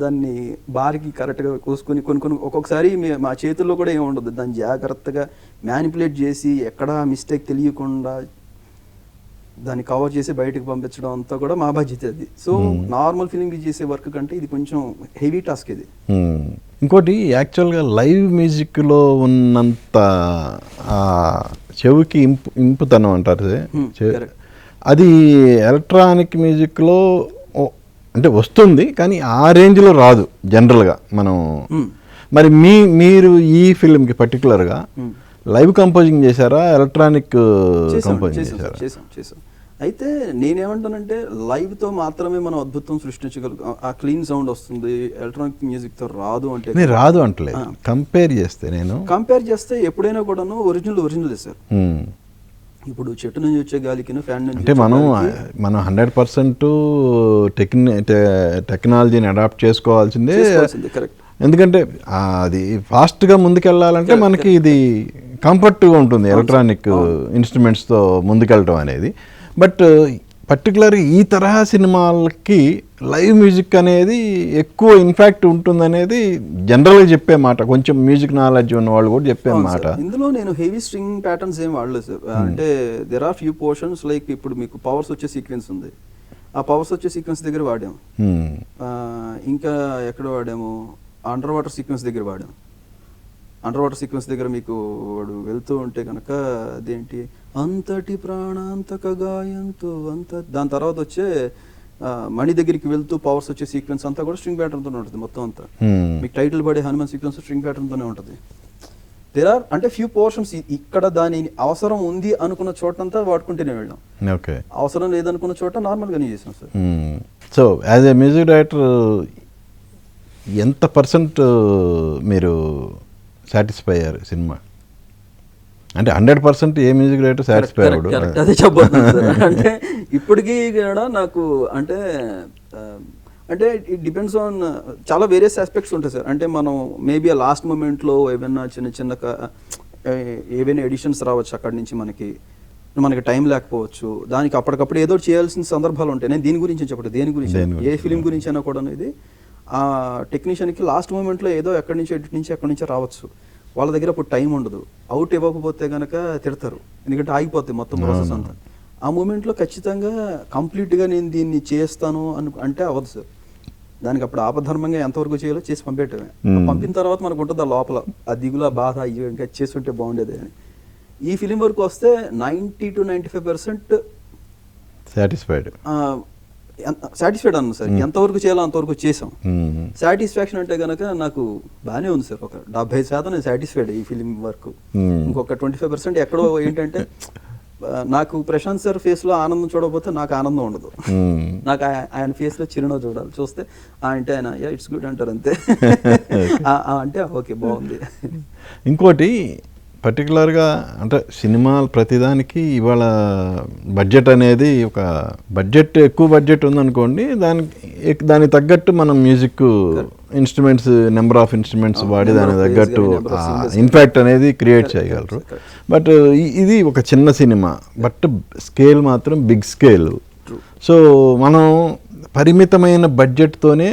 దాన్ని బారికి కరెక్ట్గా కోసుకొని కొన్ని ఒక్కొక్కసారి మా చేతుల్లో కూడా ఏమి ఉండదు, దాన్ని జాగ్రత్తగా మ్యానిపులేట్ చేసి ఎక్కడా మిస్టేక్ తెలియకుండా దాన్ని కవర్ చేసి బయటకు పంపించడం అంతా కూడా మా బాధ్యత అది. సో నార్మల్ ఫిల్మ్ చేసే వర్క్ కంటే ఇది కొంచెం హెవీ టాస్క్ ఇది. ఇంకోటి యాక్చువల్గా లైవ్ మ్యూజిక్లో ఉన్నంత చెవికి ఇంపుతనం అంటారు అది ఎలక్ట్రానిక్ మ్యూజిక్లో అంటే వస్తుంది, కానీ ఆ రేంజ్లో రాదు జనరల్గా మనం. మరి మీరు ఈ ఫిల్మ్కి పర్టికులర్గా లైవ్ కంపోజింగ్ చేశారా, ఎలక్ట్రానిక్ కంపోజింగ్ చేశారా? చేసాం. అయితే నేనేమంటానంటే లైవ్తో మాత్రమే మనం అద్భుతం సృష్టించగలుగుతాం, ఆ క్లీన్ సౌండ్ వస్తుంది, ఎలక్ట్రానిక్ మ్యూజిక్తో రాదు అంటే రాదు అంటలేదు. కంపేర్ చేస్తే ఎప్పుడైనా కూడాను ఒరిజినల్ సార్. ఇప్పుడు చెట్టు నుంచి వచ్చే గాలికి ఫ్యాన్ నుంచి అంటే మనం 100% టెక్నాలజీని అడాప్ట్ చేసుకోవాల్సిందే. కరెక్ట్. ఎందుకంటే అది ఫాస్ట్గా ముందుకెళ్ళాలంటే మనకి ఇది కంఫర్ట్గా ఉంటుంది ఎలక్ట్రానిక్ ఇన్స్ట్రుమెంట్స్తో ముందుకెళ్ళటం అనేది. బట్ పర్టికులర్గా ఈ తరహా సినిమాలకి లైవ్ మ్యూజిక్ అనేది ఎక్కువ ఇన్ఫాక్ట్ ఉంటుందనేది జనరల్గా చెప్పే మాట, కొంచెం మ్యూజిక్ నాలెడ్జ్ ఉన్న వాళ్ళు కూడా చెప్పే మాట. ఇందులో నేను హెవీ స్ట్రింగ్ ప్యాటర్న్స్ ఏం వాడలేదు సార్. అంటే there are few portions like ఇప్పుడు మీకు పవర్స్ వచ్చే సీక్వెన్స్ ఉంది, ఆ పవర్స్ వచ్చే సీక్వెన్స్ దగ్గర వాడాము. ఇంకా ఎక్కడ వాడాము, అండర్ వాటర్ సీక్వెన్స్ దగ్గర వాడాను. అండర్ వాటర్ సీక్వెన్స్ దగ్గర మీకు వాడు వెళ్తూ ఉంటే కనుక అదేంటి అంతటి ప్రాణాంతక గాయంతో అంత, దాని తర్వాత వచ్చే మణి దగ్గరికి వెళ్తూ పవర్స్ వచ్చే సీక్వెన్స్ అంతా కూడా స్ట్రింగ్ ప్యాటర్న్తోనే ఉంటుంది మొత్తం అంతా. మీకు టైటిల్ పడే హనుమాన్ సీక్వెన్స్ స్ట్రింగ్ ప్యాటర్న్తోనే ఉంటుంది. దేర్ ఆర్ అంటే ఫ్యూ పోర్షన్స్ ఇక్కడ దాని అవసరం ఉంది అనుకున్న చోటంతా వాడుకుంటూనే వెళ్ళాం. ఓకే, అవసరం లేదనుకున్న చోట నార్మల్గానే చేసాం sir. So as a music director ఎంత పర్సెంట్ మీరు సాటిస్ఫై అయ్యారు సినిమా? అంటే 100% ఏ మ్యూజిక్ డైరెక్టర్ సాటిస్ఫై అవ్వడు. అదే చెప్పబోతున్నాను సార్. అంటే ఇప్పటికీ కూడా నాకు అంటే అంటే ఇట్ డిపెండ్స్ ఆన్ చాలా వేరియస్ ఆస్పెక్ట్స్ ఉంటాయి సార్. అంటే మనం మేబీ ఆ లాస్ట్ మూమెంట్లో ఏమైనా చిన్న ఏవైనా ఎడిషన్స్ రావచ్చు అక్కడి నుంచి, మనకి టైం లేకపోవచ్చు, దానికి అప్పటికప్పుడు ఏదో చేయాల్సిన సందర్భాలు ఉంటాయి. నేను దీని గురించి చెప్పండి, దేని గురించి ఏ ఫిలిం గురించి అయినా కూడా ఇది ఆ టెక్నీషియన్కి లాస్ట్ మూమెంట్లో ఏదో ఎక్కడి నుంచి రావచ్చు. వాళ్ళ దగ్గర అప్పుడు టైం ఉండదు. అవుట్ ఇవ్వకపోతే కనుక తిడతారు, ఎందుకంటే ఆగిపోతాయి మొత్తం ప్రాసెస్ అంతా. ఆ మూమెంట్లో ఖచ్చితంగా కంప్లీట్గా నేను దీన్ని చేస్తాను అంటే అవ్వదు సార్. దానికి అప్పుడు ఆపధర్మంగా ఎంతవరకు చేయాలో చేసి పంపేయటమే. పంపిన తర్వాత మనకు ఉంటుంది ఆ లోపల ఆ దిగుల బాధ, అయ్యో ఇంకా చేస్తుంటే బాగుండేది అని. ఈ ఫిలిం వరకు వస్తే 90 to 95% సాటిస్ఫైడ్ అన్నాను సార్. ఎంతవరకు చేయాలో అంతవరకు చేసాం. సాటిస్ఫాక్షన్ అంటే కనుక నాకు బాగానే ఉంది సార్. ఒక 70% నేను సాటిస్ఫైడ్ ఈ ఫిలిం వరకు. ఇంకొక 25% ఎక్కడో ఏంటంటే నాకు ప్రశాంత్ సార్ ఫేస్ లో ఆనందం చూడకపోతే నాకు ఆనందం ఉండదు. నాకు ఆయన ఫేస్ లో చిరునవ్వు చూడాలి. చూస్తే అంటే ఆయన ఇట్స్ గుడ్ అంటారు అంతే. అంటే ఓకే బాగుంది. ఇంకోటి పర్టికులర్గా అంటే సినిమాలు ప్రతిదానికి ఇవాళ బడ్జెట్ అనేది ఒక బడ్జెట్, ఎక్కువ బడ్జెట్ ఉందనుకోండి, దానికి తగ్గట్టు మనం music instruments, number of instruments వాడి దానికి తగ్గట్టు ఇంపాక్ట్ అనేది క్రియేట్ చేయగలరు. బట్ ఇది ఒక చిన్న సినిమా, బట్ స్కేల్ మాత్రం బిగ్ స్కేల్. సో మనం పరిమితమైన బడ్జెట్తోనే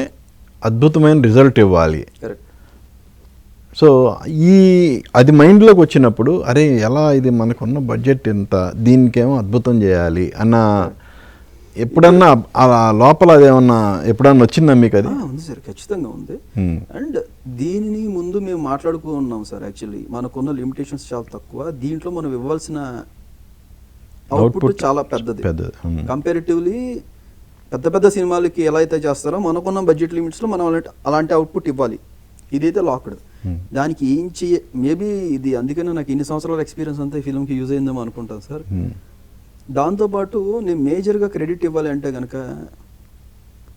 అద్భుతమైన రిజల్ట్ ఇవ్వాలి. సో అది మైండ్లోకి వచ్చినప్పుడు అరే ఎలా ఇది మనకున్న బడ్జెట్ ఎంత, దీనికేమో అద్భుతం చేయాలి అన్న ఎప్పుడన్నా లోపల అదేమన్నా ఎప్పుడన్నా వచ్చిందా మీకు? అది ఉంది సార్, ఖచ్చితంగా ఉంది. అండ్ దీనిని ముందు మేము మాట్లాడుకున్నాం సార్. యాక్చువల్లీ మనకున్న లిమిటేషన్స్ చాలా తక్కువ. దీంట్లో మనం ఇవ్వాల్సిన అవుట్పుట్ చాలా పెద్దది. కంపారిటివ్లీ పెద్ద సినిమాలకి ఎలా అయితే చేస్తారో మనకున్న బడ్జెట్ లిమిట్స్లో మనం అలాంటి అవుట్పుట్ ఇవ్వాలి. ఇదైతే లాక్డ్. దానికి ఏం మేబీ ఇది అందుకనే నాకు ఇన్ని సంవత్సరాల ఎక్స్పీరియన్స్ అంతా ఈ ఫిల్మ్కి యూజ్ అయిందేమో అనుకుంటాను సార్. దాంతోపాటు నేను మేజర్గా క్రెడిట్ ఇవ్వాలి అంటే కనుక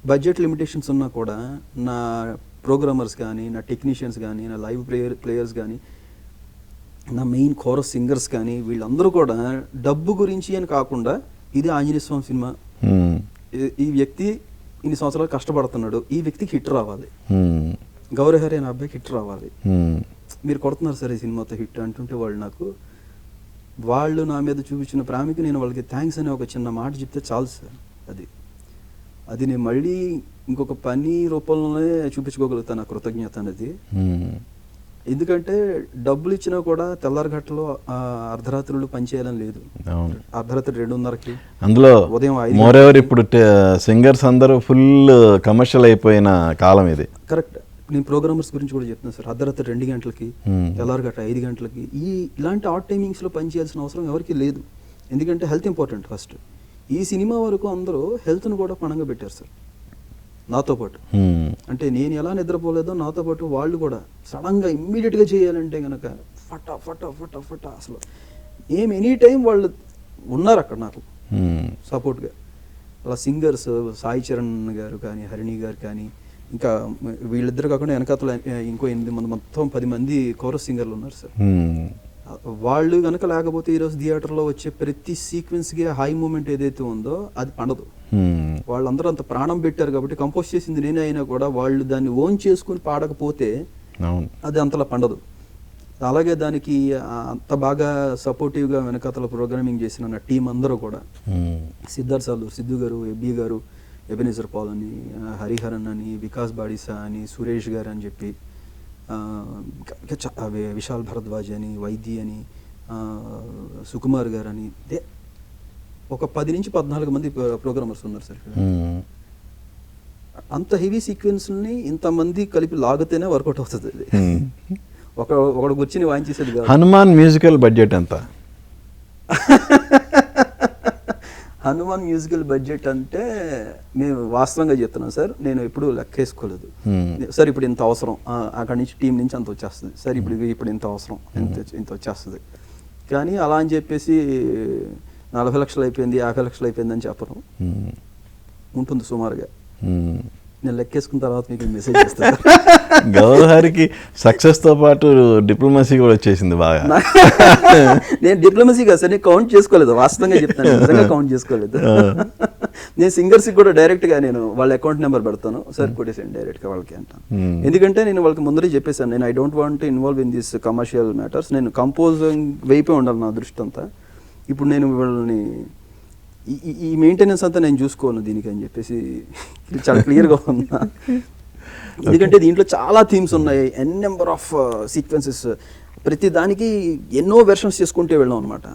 బడ్జెట్ లిమిటేషన్స్ ఉన్నా కూడా నా ప్రోగ్రామర్స్ కానీ, నా టెక్నీషియన్స్ కానీ, నా లైవ్ ప్లేయర్స్ కానీ, నా మెయిన్ కోరస్ సింగర్స్ కానీ, వీళ్ళందరూ కూడా డబ్బు గురించి అని కాకుండా ఇది ఆంజనేయ స్వామి సినిమా, ఈ వ్యక్తి ఇన్ని సంవత్సరాలు కష్టపడుతున్నాడు, ఈ వ్యక్తికి హిట్ రావాలి, గౌరహరి అనే అబ్బాయికి హిట్ రావాలి, మీరు కొడుతున్నారు సార్ ఈ సినిమాతో హిట్ అంటుంటే వాళ్ళు నా మీద చూపించిన ప్రేమకి నేను వాళ్ళకి థ్యాంక్స్ అనే ఒక చిన్న మాట చెప్తే చాలు సార్. అది నేను మళ్ళీ ఇంకొక పని రూపంలోనే చూపించుకోగలుగుతాను ఆ కృతజ్ఞత అనేది. ఎందుకంటే డబ్బులు ఇచ్చినా కూడా తెల్లారగట్టలో అర్ధరాత్రులు పనిచేయాలని లేదు. అర్ధరాత్రి 2:30కి అందులో ఉదయం 5 మోరెవర్ ఇప్పుడు సింగర్స్ అందరూ ఫుల్ కమర్షియల్ అయిపోయిన కాలం ఇది. కరెక్ట్. నేను ప్రోగ్రామర్స్ గురించి కూడా చెప్తున్నాను సార్. అర్ధరాత్రి 2 గంటలకి, తెల్లారగట్ట 5 గంటలకి ఇలాంటి ఆట్ టైమింగ్స్లో పనిచేయాల్సిన అవసరం ఎవరికి లేదు. ఎందుకంటే హెల్త్ ఇంపార్టెంట్ ఫస్ట్. ఈ సినిమా వరకు అందరూ హెల్త్ను కూడా పణంగా పెట్టారు సార్ నాతో పాటు. అంటే నేను ఎలా నిద్రపోలేదో నాతో పాటు వాళ్ళు కూడా సడన్గా ఇమ్మీడియట్గా చేయాలంటే కనుక ఫటా ఫటా ఫటా ఫటా అసలు ఎనీ టైం వాళ్ళు ఉన్నారు అక్కడ నాకు సపోర్ట్గా. అలా సింగర్స్ సాయి చరణ్ గారు కానీ, హరిణి గారు కానీ, ఇంకా వీళ్ళిద్దరు కాకుండా వెనకాతల ఇంకో 8 మంది, మొత్తం 10 మంది కోరస్ సింగర్లు ఉన్నారు సార్. వాళ్ళు కనుక లేకపోతే ఈరోజు థియేటర్లో వచ్చే ప్రతి సీక్వెన్స్కి హై మూమెంట్ ఏదైతే ఉందో అది పండదు. వాళ్ళందరూ అంత ప్రాణం పెట్టారు కాబట్టి కంపోజ్ చేసింది నేనే అయినా కూడా వాళ్ళు దాన్ని ఓన్ చేసుకుని పాడకపోతే అది అంతలా పండదు. అలాగే దానికి అంత బాగా సపోర్టివ్గా వెనకాతల ప్రోగ్రామింగ్ చేసిన నా టీం అందరూ కూడా, సిద్ధార్థ్ సాలూర్, సిద్ధు గారు, ఎబ్బీ గారు, ఎబెనేజర్ పాల్ అని, హరిహరన్ అని, వికాస్ బాడిసా అని, సురేష్ గారు అని చెప్పి, విశాల్ భరద్వాజ్ అని, వైద్య అని, సుకుమార్ గారు అని, ఒక 10 నుంచి 14 మంది ప్రోగ్రామర్స్ ఉన్నారు సార్. అంత హెవీ సీక్వెన్స్ని ఇంతమంది కలిపి లాగితేనే వర్కౌట్ అవుతుంది అది. ఒకడు కూర్చుని వాయించేసేది కాదు. హనుమాన్ మ్యూజికల్ బడ్జెట్ ఎంత? హనుమాన్ మ్యూజికల్ బడ్జెట్ అంటే నేను వాస్తవంగా చెప్తున్నాను సార్, నేను ఎప్పుడు లెక్కేసుకోలేదు. సార్ ఇప్పుడు ఇంత అవసరం, అక్కడి నుంచి టీం నుంచి అంత వచ్చేస్తుంది, సార్ ఇప్పుడు ఇంత అవసరం, ఇంత వచ్చేస్తుంది. కానీ అలా అని చెప్పేసి 40 లక్షలు అయిపోయింది, 50 లక్షలు అయిపోయింది అని చెప్పడం ఉంటుంది సుమారుగా. నేను లెక్కేసుకున్న తర్వాత మీకు మెసేజ్ చేస్తాను. గౌరహరికి సక్సెస్తో పాటు డిప్లొమసీ కూడా వచ్చేసింది బాగా. నేను డిప్లొమసీ కాదు సార్, నేను కౌంట్ చేసుకోలేదు, వాస్తవంగా చెప్తాను, నిజంగా కౌంట్ చేసుకోలేదు. నేను సింగర్స్కి కూడా డైరెక్ట్గా నేను వాళ్ళ అకౌంట్ నెంబర్ పెడతాను, సార్ కొట్టేసాను డైరెక్ట్గా వాళ్ళకి అంటాను. ఎందుకంటే నేను వాళ్ళకి ముందరే చెప్పేశాను, నేను I don't want to involve in this commercial matters, నేను కంపోజింగ్ వైపే ఉండాలి నా దృష్టి అంతా. ఇప్పుడు నేను వీళ్ళని ఈ మెయింటెనెన్స్ అంతా నేను చూసుకోను దీనికి అని చెప్పేసి చాలా క్లియర్గా ఉన్నా. ఎందుకంటే దీంట్లో చాలా థీమ్స్ ఉన్నాయి, ఎన్ నెంబర్ ఆఫ్ సీక్వెన్సెస్, ప్రతి దానికి ఎన్నో వెర్షన్స్ చేసుకుంటే వెళ్ళాం అనమాట.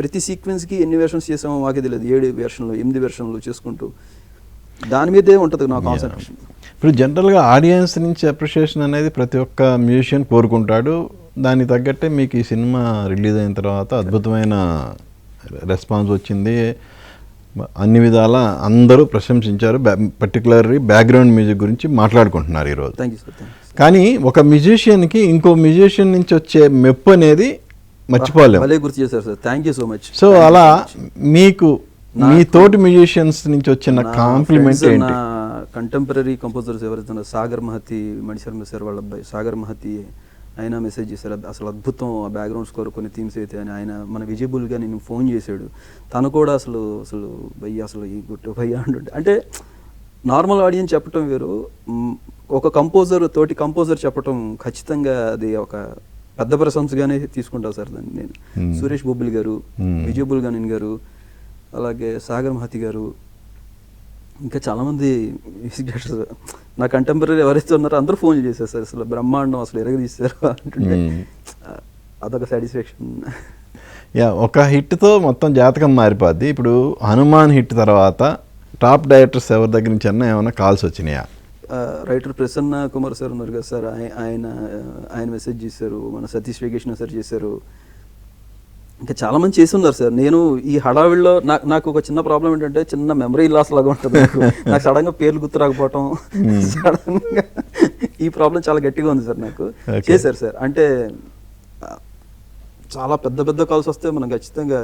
ప్రతి సీక్వెన్స్కి ఎన్ని వెర్షన్స్ చేసామో మాకే తెలియదు, 7 వెర్షన్లు 8 వెర్షన్లు చేసుకుంటూ దాని మీదే ఉంటుంది నా కాన్సన్ట్రేషన్. ఇప్పుడు జనరల్గా ఆడియన్స్ నుంచి అప్రిషియేషన్ అనేది ప్రతి ఒక్క మ్యూజిషియన్ కోరుకుంటాడు. దానికి తగ్గట్టే మీకు ఈ సినిమా రిలీజ్ అయిన తర్వాత అద్భుతమైన రెస్పాన్స్ వచ్చింది, అన్ని విధాల అందరూ ప్రశంసించారు. పర్టికులర్లీ బ్యాక్గ్రౌండ్ మ్యూజిక్ గురించి మాట్లాడుకుంటున్నారు ఈరోజు. Thank you sir. కానీ ఒక మ్యూజిషియన్కి ఇంకో మ్యూజిషియన్ నుంచి వచ్చే మెప్పు అనేది మర్చిపోలేము. భలే గుర్తు చేశారు sir, thank you so much. So అలా మీకు మీ తోటి మ్యూజిషియన్స్ నుంచి వచ్చిన కాంప్లిమెంట్ ఏంటి? కంటెంపరీ కంపోజర్స్ ఎవరైతే ఉన్నారో, సాగర్ మహతి, మణిశర్మ సార్ వాళ్ళ అబ్బాయి సాగర్ మహతి, ఆయన మెసేజ్ చేశారు, అసలు అద్భుతం ఆ బ్యాక్గ్రౌండ్ స్కోర్ కొన్ని థీమ్స్ అయితే అని. ఆయన మన విజిబుల్గా నేను ఫోన్ చేశాడు, తను కూడా అసలు భయ్య అసలు ఈ గుట్టు భయ్య అంటుంటే, అంటే నార్మల్ ఆడియన్స్ చెప్పటం వేరు, ఒక కంపోజర్ తోటి కంపోజర్ చెప్పటం ఖచ్చితంగా అది ఒక పెద్ద ప్రశంసగానే తీసుకుంటాను సార్ దాన్ని నేను. సురేష్ బొబ్బిలి గారు, విజయబుల్ గనిన్ గారు, అలాగే సాగర్ మహతి గారు, ఇంకా చాలామంది మ్యూజిక్ డైరెక్టర్స్ నా కంటెంపరీ ఎవరైతే ఉన్నారో అందరూ ఫోన్ చేశారు సార్, అసలు బ్రహ్మాండం, అసలు ఎరగదీశారు అంటుంటే అదొక సాటిస్ఫాక్షన్. ఒక హిట్తో మొత్తం జాతకం మారిపోద్ది. ఇప్పుడు హనుమాన్ హిట్ తర్వాత టాప్ డైరెక్టర్స్ ఎవరి దగ్గర నుంచి అన్నా ఏమైనా కాల్స్ వచ్చినాయా? రైటర్ ప్రసన్న కుమార్ సార్ ఉన్నారు కదా సార్, ఆయన మెసేజ్ చేశారు, మన సతీష్ వెంకటేశ్వర సార్ చేశారు, ఇంకా చాలా మంది చేసి ఉన్నారు సార్. నేను ఈ హడావిడిలో నాకు ఒక చిన్న ప్రాబ్లం ఏంటంటే, చిన్న మెమరీ లాస్ లాగా ఉంటుంది నాకు సడన్గా పేర్లు గుర్తు రాకపోవటం, సడన్గా ఈ ప్రాబ్లం చాలా గట్టిగా ఉంది సార్ నాకు. చేశారు సార్, అంటే చాలా పెద్ద పెద్ద కాల్స్ వస్తే మనం ఖచ్చితంగా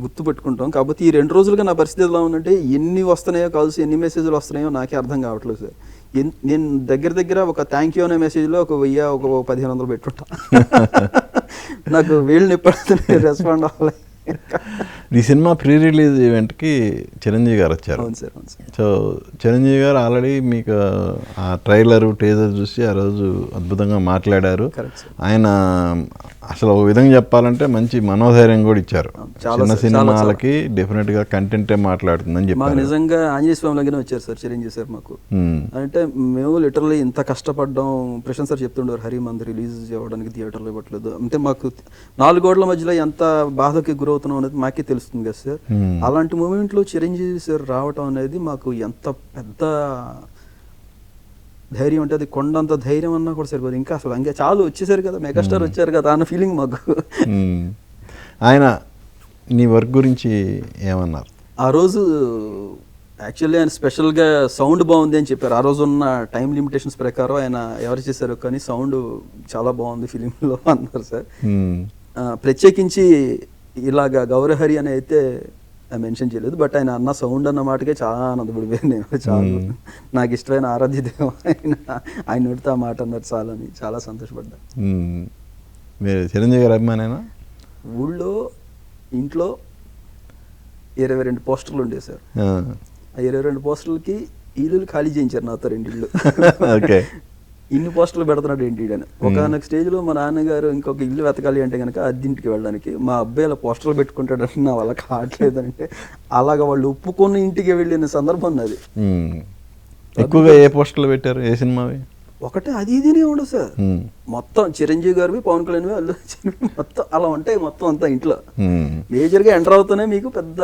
గుర్తుపెట్టుకుంటాం. కాకపోతే ఈ 2 రోజులుగా నా పరిస్థితి ఎలా ఉందంటే, ఎన్ని వస్తున్నాయో కాల్స్, ఎన్ని మెసేజ్లు వస్తున్నాయో నాకే అర్థం కావట్లేదు సార్. నేను దగ్గర ఒక థ్యాంక్ యూ అనే మెసేజ్లో ఒక 1000 ఒక 1500 పెట్టుకుంటా. నాకు వీళ్ళు నిప్పడుతుంది రెస్పాండ్ అవ్వాలి. ఈ సినిమా ప్రీ రిలీజ్ ఈవెంట్కి చిరంజీవి గారు వచ్చారు. అవును సార్, అవును సార్. సో చిరంజీవి గారు ఆల్రెడీ మీకు ఆ ట్రైలరు టీజర్ చూసి ఆ రోజు అద్భుతంగా మాట్లాడారు. ఆయన అసలు ఒక విధంగా చెప్పాలంటే మంచి మనోధైర్యం కూడా ఇచ్చారు. చిన్న సినిమాలకి డెఫినెట్గా కంటెంటే మాట్లాడుతుందని చెప్పారు. నిజంగా ఆంజనేయ స్వామి లాగానే వచ్చారు సార్ చిరంజీవి సార్ మాకు. అంటే మేము లిటరల్లీ ఇంత కష్టపడ్డాం. ప్రశాంత్ సార్ చెప్తుండారు, హరి మంది రిలీజ్ అవ్వడానికి థియేటర్లో ఇవ్వట్లేదు అంటే, మాకు 4 గోడల మధ్యలో ఎంత బాధకి గురవుతున్నాం అనేది మాకే తెలుస్తుంది కదా సార్. అలాంటి మూమెంట్లో చిరంజీవి సార్ రావటం అనేది మాకు ఎంత పెద్ద ధైర్యం అంటే, అది కొండంత ధైర్యం అన్నా కూడా సరిపోదు. ఇంకా అసలు ఇంకా చాలు వచ్చేసారు కదా, మెగాస్టార్ వచ్చారు కదా అన్న ఫీలింగ్ మాకు. ఆయన నీ వర్క్ గురించి ఏమన్నారు ఆ రోజు? యాక్చువల్లీ ఆయన స్పెషల్గా సౌండ్ బాగుంది అని చెప్పారు. ఆ రోజు ఉన్న టైం లిమిటేషన్స్ ప్రకారం ఆయన ఎవరు చేశారు కానీ సౌండ్ చాలా బాగుంది ఫిలింలో అన్నారు సార్. ప్రత్యేకించి ఇలాగా గౌరహరి అని అయితే మెన్షన్ చేయలేదు, బట్ ఆయన అన్న సౌండ్ అన్న మాటకే చాలా ఆనందపడిపోయాను నేను. చాలా నాకు ఇష్టమైన ఆరాధ్య దేవ ఆయన నోటితో ఆ మాట అన్నారు చాలని చాలా సంతోషపడ్డా. మీరు చిరంజీవి గారు అభిమానేనా? ఊళ్ళో ఇంట్లో 22 పోస్టర్లు ఉండేవి సార్. ఆ 22 పోస్టర్లకి ఇల్లు ఖాళీ చేయించారు నాతో 2 ఇళ్ళు. ఇన్ని పోస్టర్లు పెడుతున్నాడు ఏంటి అని. ఒకనొక స్టేజ్లో మా నాన్నగారు ఇంకొక ఇల్లు వెతకాలి అంటే కనుక అద్దెంటికి వెళ్ళడానికి మా అబ్బాయి అలా పోస్టర్లు పెట్టుకుంటాడంటే నా వాళ్ళ కావట్లేదంటే, అలాగా వాళ్ళు ఒప్పుకొని ఇంటికి వెళ్ళిన సందర్భం అది. ఎక్కువగా ఏ పోస్టర్లు పెట్టారు? ఏ సినిమావి? ఒకటే అది ఇదినే ఉండదు సార్. మొత్తం చిరంజీవి గారివి, పవన్ కళ్యాణ్, అల్లు అర్జున్ మొత్తం అలా ఉంటాయి మొత్తం అంతా ఇంట్లో. మేజర్గా ఎంటర్ అవుతూనే మీకు పెద్ద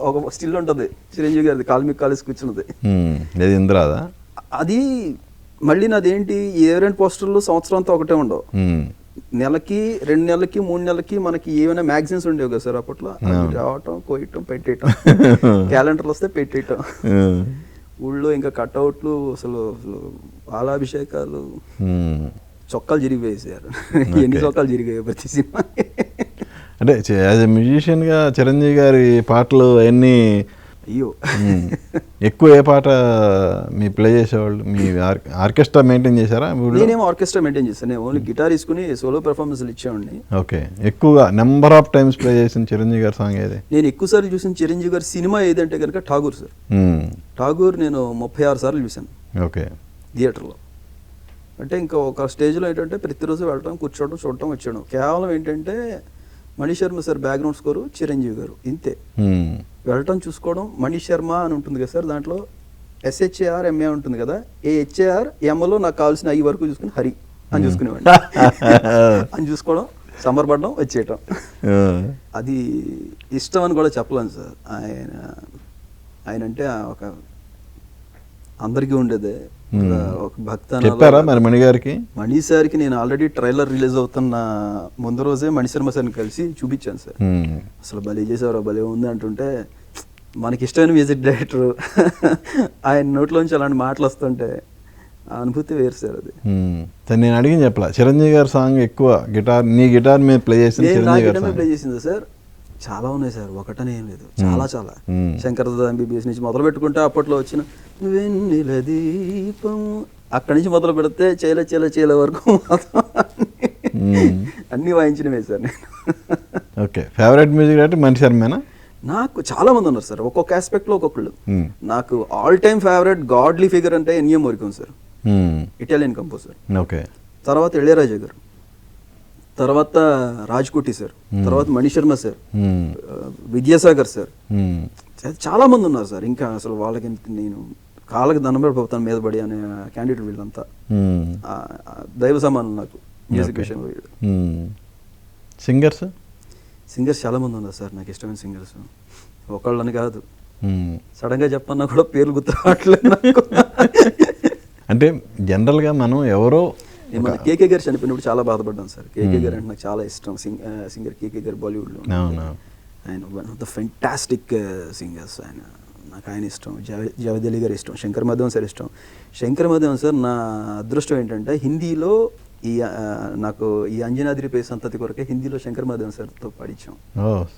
ఒక స్టిల్ ఉంటుంది చిరంజీవి గారిది, కాలు కాలేసి కూర్చున్నది. అది మళ్ళీ నాదేంటి, ఏవైనా పోస్టర్లు సంవత్సరం అంతా ఒకటే ఉండవు. నెలకి 2 నెలలకి 3 నెలలకి మనకి ఏమైనా మ్యాగజైన్స్ ఉండేవి కదా సార్ అప్పట్లో. రావటం, కోయటం, పెట్టేయటం, క్యాలెండర్లు వస్తే పెట్టేయటం, ఊళ్ళో ఇంకా కట్అవుట్లు, అసలు పాలాభిషేకాలు, చొక్కాలు చిరిగిపోయేసారు. ఎన్ని చొక్కాలు చిరిగాయి ప్రతి సినిమా. అంటే యాజ్ ఎ మ్యూజిషియన్గా చిరంజీవి గారి పాటలు అవన్నీ అయ్యో ఎక్కువ ఏ పాట మీ ప్లే చేసేవాళ్ళు? మీ ఆర్కెస్ట్రా మెయింటైన్ చేశారా? నేనేమో ఆర్కెస్ట్రా మెయింటైన్ చేశాను, నేను ఓన్లీ గిటార్ తీసుకుని సోలో పెర్ఫార్మెన్స్లు ఇచ్చేవాడిని. ఓకే. ఎక్కువగా నెంబర్ ఆఫ్ టైమ్స్ ప్లే చేసిన చిరంజీవి గారి సాంగ్ ఏది? నేను ఎక్కువసార్లు చూసిన చిరంజీవి గారి సినిమా ఏదంటే కనుక ఠాగూర్ సార్. ఠాగూర్ నేను 36 సార్లు చూశాను. ఓకే. థియేటర్లో. అంటే ఇంకా ఒక స్టేజ్లో ఏంటంటే ప్రతిరోజు వెళ్ళడం, కూర్చోవడం, చూడటం, వచ్చేయడం. కేవలం ఏంటంటే Mani Sharma sir background score, Chiranjeevi గారు, ఇంతే. వెళ్ళటం, చూసుకోవడం. మణి శర్మ అని ఉంటుంది కదా సార్, దాంట్లో SHARMA ఉంటుంది కదా, HARMలో నాకు కావాల్సిన 5 వరకు చూసుకుని హరి అని చూసుకునేవాడిని. అని చూసుకోవడం, సమర్పడడం, వచ్చేయటం. అది ఇష్టం అని కూడా చెప్పలేను సార్. ఆయన అంటే ఒక అందరికీ ఉండేదే ఒక భక్త. చెప్పారా మరి మణి గారికి? మణి సార్కి నేను ఆల్రెడీ ట్రైలర్ రిలీజ్ అవుతున్న ముందు రోజే మణిశర్మ సార్ని కలిసి చూపించాను సార్. అసలు భలే చేసేవారు, భలే ఉంది అంటుంటే, మనకి ఇష్టమైన మ్యూజిక్ డైరెక్టర్ ఆయన నోట్లోంచి అలాంటి మాటలు వస్తుంటే ఆ అనుభూతి వేరు సార్. అది నేను అడిగింది చెప్పలా, చిరంజీవి గారి సాంగ్ ఎక్కువ గిటార్, నీ గిటార్ మీద ప్లే చేసింది ప్లే చేసింది సార్. చాలా ఉన్నాయి సార్, ఒకటనే ఏం లేదు, చాలా చాలా. శంకరదాదా MBBS నుంచి మొదలు పెట్టుకుంటే అప్పట్లో వచ్చిన వెన్నెల దీపం, అక్కడి నుంచి మొదలు పెడితే చేల చేల చేల వరకు అన్ని వాయించినవే సార్ నేను. ఓకే. ఫేవరెట్ మ్యూజిక్ డైరెక్టర్ మణి శర్మేనా? నాకు చాలా మంది ఉన్నారు సార్, ఒక్కొక్క ఆస్పెక్ట్లో ఒక్కొక్కళ్ళు. నాకు all time favourite godly figure అంటే ఎన్నియో మోరికోన్ సార్, ఇటాలియన్ కంపోజర్. ఓకే. తర్వాత ఇళయరాజా గారు, తర్వాత రాజ్కోటి సార్, తర్వాత మణిశర్మ సార్, విద్యాసాగర్ సార్, చాలా మంది ఉన్నారు సార్. ఇంకా అసలు వాళ్ళకి నేను కాళ్ళకి దండం పడిపోతాను మీద పడి అనే క్యాండిడేట్ వీళ్ళంతా దైవ సమానం నాకు మ్యూజిక్ విషయంలో. సింగర్స్ చాలా మంది ఉన్నారు సార్ నాకు ఇష్టమైన సింగర్స్. ఒకళ్ళని కాదు, సడన్గా చెప్పన్నా కూడా పేర్లు గుర్తురావట్లేదు నాకు. అంటే జనరల్గా మనం ఎవరో కేకే గారు చనిపోయినప్పుడు చాలా బాధపడ్డాను సార్. కేకే గారు అంటే నాకు చాలా ఇష్టం, సింగర్ కేకే గారు, బాలీవుడ్లో. ఆయన one of the fantastic singers. నాకు ఆయన ఇష్టం, జావేద్ అలీ గారు ఇష్టం, శంకర్ మహాదేవన్ సార్ ఇష్టం. శంకర్ మహాదేవన్ సార్ నా అదృష్టం ఏంటంటే హిందీలో నాకు ఈ అంజనాద్రి పే సంతతి కొరకే హిందీలో శంకర్ మహాదేవన్ సార్తో పాడించాం.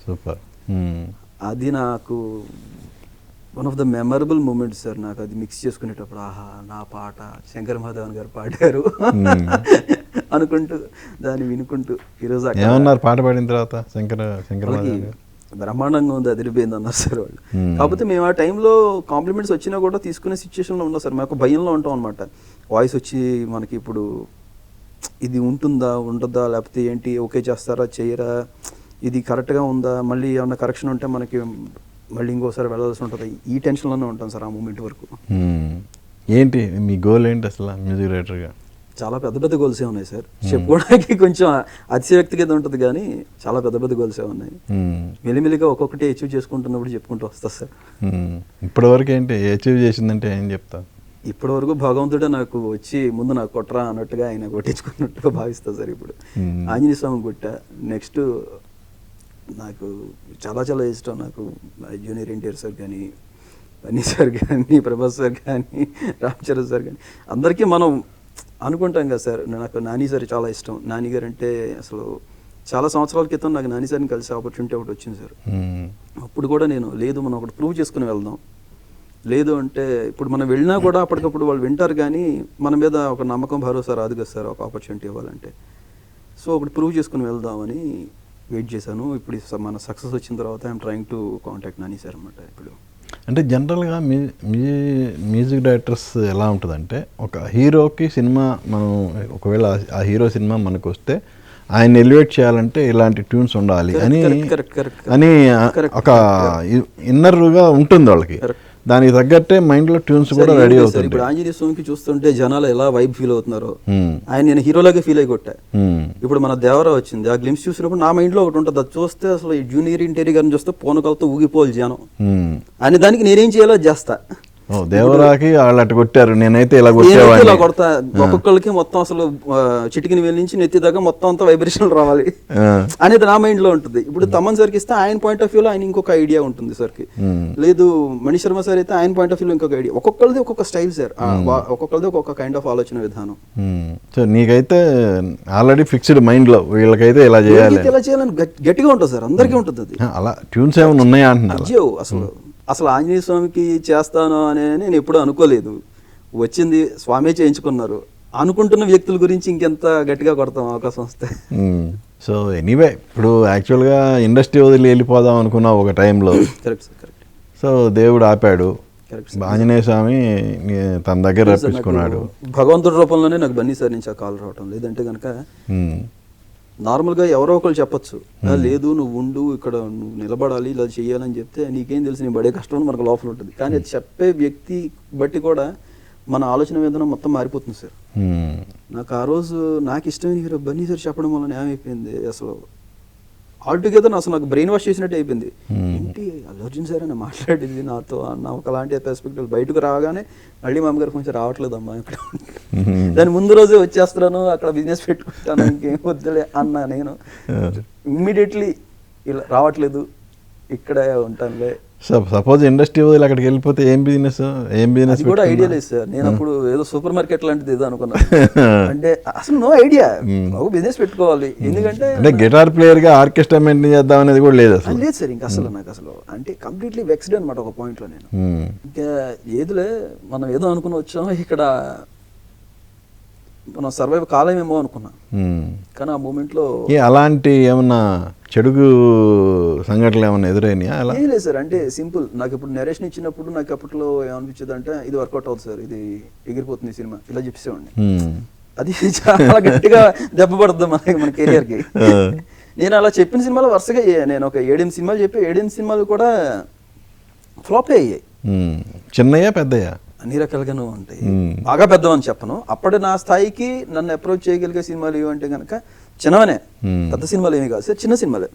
సూపర్. అది నాకు one of the memorable moments sir. నాకు అది మిక్స్ చేసుకునేటప్పుడు ఆహా నా పాట శంకర్ మహాదేవన్ గారు పాడారు అనుకుంటూ దాన్ని వినుకుంటూ ఈరోజు ఏమన్నారు పాట పాడిన తర్వాత? శంకర్ బ్రహ్మాండంగా ఉంది, అదిరిపోయింది అన్నారు సార్ వాళ్ళు. కాకపోతే మేము ఆ టైంలో కాంప్లిమెంట్స్ వచ్చినా కూడా తీసుకునే సిచ్యువేషన్లో ఉన్నాం సార్. మాకు భయంలో ఉంటాం అనమాట. వాయిస్ వచ్చి మనకి ఇప్పుడు ఇది ఉంటుందా ఉండదా, లేకపోతే ఏంటి, ఓకే చేస్తారా చేయరా, ఇది కరెక్ట్గా ఉందా, మళ్ళీ ఏమన్నా కరెక్షన్ ఉంటే మనకి మళ్ళీ ఇంకోసారి వెళ్ళాల్సి ఉంటుంది. ఈ టెన్షన్లోనే ఉంటాం సార్ ఆ మూమెంట్ వరకు. ఏంటి మీ గోల్ ఏంటి అసలు మ్యూజిక్ డైరెక్టర్గా? చాలా పెద్ద పెద్ద గోల్సే ఉన్నాయి సార్. చెప్పుకోవడానికి కొంచెం అతిశయోక్తిగా ఉంటుంది కానీ చాలా పెద్ద పెద్ద గోల్సే ఉన్నాయి. మెల్లిమెల్లిగా ఒక్కొక్కటి అచీవ్ చేసుకుంటున్నప్పుడు చెప్పుకుంటూ వస్తా సార్. ఇప్పటి వరకు ఏంటి అచీవ్ చేసిందంటే ఏం చెప్తా? ఇప్పటి వరకు భగవంతుడే నాకు వచ్చి ముందు నాకు కొట్టరా అన్నట్టుగా ఆయన కొట్టించుకున్నట్టుగా భావిస్తా సార్. ఇప్పుడు ఆంజనేయ స్వామి కొట్టా. నెక్స్ట్ నాకు చాలా చాలా ఇష్టం, నాకు జూనియర్ ఎన్టీఆర్ సార్ కానీ, బన్నీ సార్ కానీ, ప్రభాస్ సార్ కానీ, రామ్ చరణ్ సార్ కానీ, అందరికీ మనం అనుకుంటాం కదా సార్. నాకు నాని సార్ చాలా ఇష్టం. నాని గారు అంటే అసలు చాలా సంవత్సరాల క్రితం నాకు నాని సార్ని కలిసే ఆపర్చునిటీ ఒకటి వచ్చింది సార్. అప్పుడు కూడా నేను లేదు మనం ఒకటి ప్రూవ్ చేసుకుని వెళ్దాం, లేదు అంటే ఇప్పుడు మనం వెళ్ళినా కూడా అప్పటికప్పుడు వాళ్ళు వింటారు కానీ మన మీద ఒక నమ్మకం భరోసా రాదు కదా సార్ ఒక ఆపర్చునిటీ ఇవ్వాలంటే. సో ఒకటి ప్రూవ్ చేసుకుని వెళ్దామని వెయిట్ చేశాను. ఇప్పుడు మన సక్సెస్ వచ్చిన తర్వాత I'm trying to contact Nani sir అన్నమాట. ఇప్పుడు అంటే జనరల్గా మ్యూజిక్ డైరెక్టర్స్ ఎలా ఉంటుందంటే, ఒక హీరోకి సినిమా మనం ఒకవేళ ఆ హీరో సినిమా మనకు వస్తే ఆయన ఎలివేట్ చేయాలంటే ఇలాంటి ట్యూన్స్ ఉండాలి అని ఒక ఇన్నర్గా ఉంటుంది వాళ్ళకి. దానికి తగ్గట్టే మైండ్లో ట్యూన్స్ కూడా రెడీ అవుతుంది. ఇప్పుడు ఆంజనేయ స్వామికి చూస్తుంటే జనాలు ఎలా వైబ్ ఫీల్ అవుతున్నారు, ఆయన నేను హీరోలాగే ఫీల్ అయి కొట్టా. ఇప్పుడు మన దేవరా వచ్చింది, ఆ గ్లిమ్స్ చూసినప్పుడు నా మైండ్ లో ఒకటి ఉంటుంది, అది చూస్తే అసలు ఈ జూనియర్ ఇంటీరియర్ గారిని చూస్తే పూనకాలతో ఊగిపోవాలి జనం అని, దానికి నేనేం చేయాలో చేస్తా. దేవరాకి వాళ్ళు అటు కొట్టారు, నేనైతే ఇలా కొడతా. ఒక్కొక్కరికి మొత్తం అసలు చిటికిన వేలు నుంచి నెత్తి దాకా మొత్తం అంతా వైబ్రేషన్ రావాలి అనేది నా మైండ్ లో ఉంటుంది. ఇప్పుడు తమన్ సార్కి ఇస్తే ఆయన పాయింట్ ఆఫ్ వ్యూలో ఆయన ఇంకొక ఐడియా ఉంటుంది సార్కి, లేదు మణి శర్మ సార్ అయితే ఆయన పాయింట్ ఆఫ్ వ్యూలో ఇంకొక ఐడియా. ఒక్కొక్కరిది ఒక్కొక్క స్టైల్ సార్, ఒక్కొక్కరిది ఒక్కొక్క కైండ్ ఆఫ్ ఆలోచన విధానం. సో నీకైతే ఆల్రెడీ ఫిక్స్డ్ మైండ్ లో వీళ్ళకైతే ఇలా చేయాలి, ఇలా చేయాలని గట్టిగా ఉంటుంది సార్, అందరికీ ఉంటుంది అది. అలా ట్యూన్స్ ఏమైనా ఉన్నాయా అంటున్నారు. అసలు ఆంజనేయ స్వామికి చేస్తాను అని నేను ఎప్పుడూ అనుకోలేదు. వచ్చింది స్వామి చేయించుకున్నారు, అనుకుంటున్న వ్యక్తుల గురించి ఇంకెంత గట్టిగా కొడతాం అవకాశం వస్తే. సో ఎనీవే ఇప్పుడు యాక్చువల్గా ఇండస్ట్రీ వదిలి వెళ్ళిపోదాం అనుకున్నావు ఒక టైంలో. Correct sir, correct. సో దేవుడు ఆపాడు, ఆంజనేయ స్వామి తన దగ్గర రప్పించుకున్నాడు. భగవంతుడి రూపంలోనే నాకు బన్నీ సార్ నుంచి ఆ కాల్ రావటం, లేదంటే కనుక నార్మల్గా ఎవరో ఒకరు చెప్పొచ్చు, లేదు నువ్వు ఉండు ఇక్కడ, నువ్వు నిలబడాలి, ఇలా చేయాలని చెప్తే నీకేం తెలుసు నీ పడే కష్టం మనకు లోపల ఉంటుంది. కానీ అది చెప్పే వ్యక్తి బట్టి కూడా మన ఆలోచన విధానం మొత్తం మారిపోతుంది సార్. నాకు ఆ రోజు నాకు ఇష్టమైన హీరో బన్నీ సార్ చెప్పడం వల్ల ఏమైపోయింది, అసలు ఆల్టుగెదర్ అసలు నాకు బ్రెయిన్ వాష్ చేసినట్టు అయిపోయింది. ఏంటి అల్లు అర్జున్ సార్ అని మాట్లాడేది నాతో అన్న ఒకలాంటి పర్స్పెక్టివ్. బయటకు రాగానే మళ్ళీ మా అమ్మగారు కొంచెం రావట్లేదమ్మా ఇక్కడ, దాని ముందు రోజే వచ్చేస్తున్నాను, అక్కడ బిజినెస్ పెట్టుకుంటాను, ఇంకేం వద్దులే అన్నా నేను. ఇమ్మీడియట్లీ ఇలా రావట్లేదు, ఇక్కడే ఉంటానులే. సపోజ్ ఇండస్ట్రీ వదిలి అక్కడికి వెళ్ళిపోతే ఏం బిజినెస్ కూడా ఐడియా లేదు సార్. నేను అప్పుడు ఏదో సూపర్ మార్కెట్ లాంటిది ఏదో అనుకున్నా, అంటే అసలు నో ఐడియా, ఒక బిజినెస్ పెట్టుకోవాలి. ఎందుకంటే గిటార్ ప్లేయర్ గా ఆర్కెస్ట్రా మెయింటైన్ చేద్దాం అనేది కూడా లేదు అసలు. లేదు సార్, ఇంకా అసలు నాకు అసలు అంటే కంప్లీట్లీ వెక్స్డ్ అనమాట ఒక పాయింట్ లో. నేను ఇంకా ఏదిలే మనం ఏదో అనుకుని వచ్చాం, ఇక్కడ మనం సర్వైవ్ కాలేమేమో అనుకున్నా. కానీ ఆ మూమెంట్ లో అలాంటి ఏమన్నా చెడుగు సంఘటనలు ఏమన్నా ఎదురైనాయా? అలా ఏం లేదు సార్, అంటే సింపుల్. నాకు ఇప్పుడు నరేషన్ ఇచ్చినప్పుడు నాకు అప్పట్లో ఏమనిపించేది అంటే ఇది వర్కౌట్ అవుతుంది సార్, ఇది ఎగిరిపోతుంది సినిమా, ఇలా చెప్పేసేవాడిని. అది చాలా గట్టిగా దెబ్బ పడుతుంది మన కెరియర్ కి. నేను అలా చెప్పిన సినిమాలు వరుసగా నేను ఒక 7-8 సినిమాలు చెప్పి 7-8 సినిమాలు కూడా ఫ్లాప్ అయ్యాయి. చిన్నయా పెద్దయా? అన్ని రకాలుగానూ ఉంటాయి, బాగా పెద్దవని చెప్పను. అప్పటి నా స్థాయికి నన్ను అప్రోచ్ చేయగలిగే సినిమాలు ఏమంటే కనుక చిన్నవనే, పెద్ద సినిమాలు ఏమీ కాదు సార్, చిన్న సినిమాలే.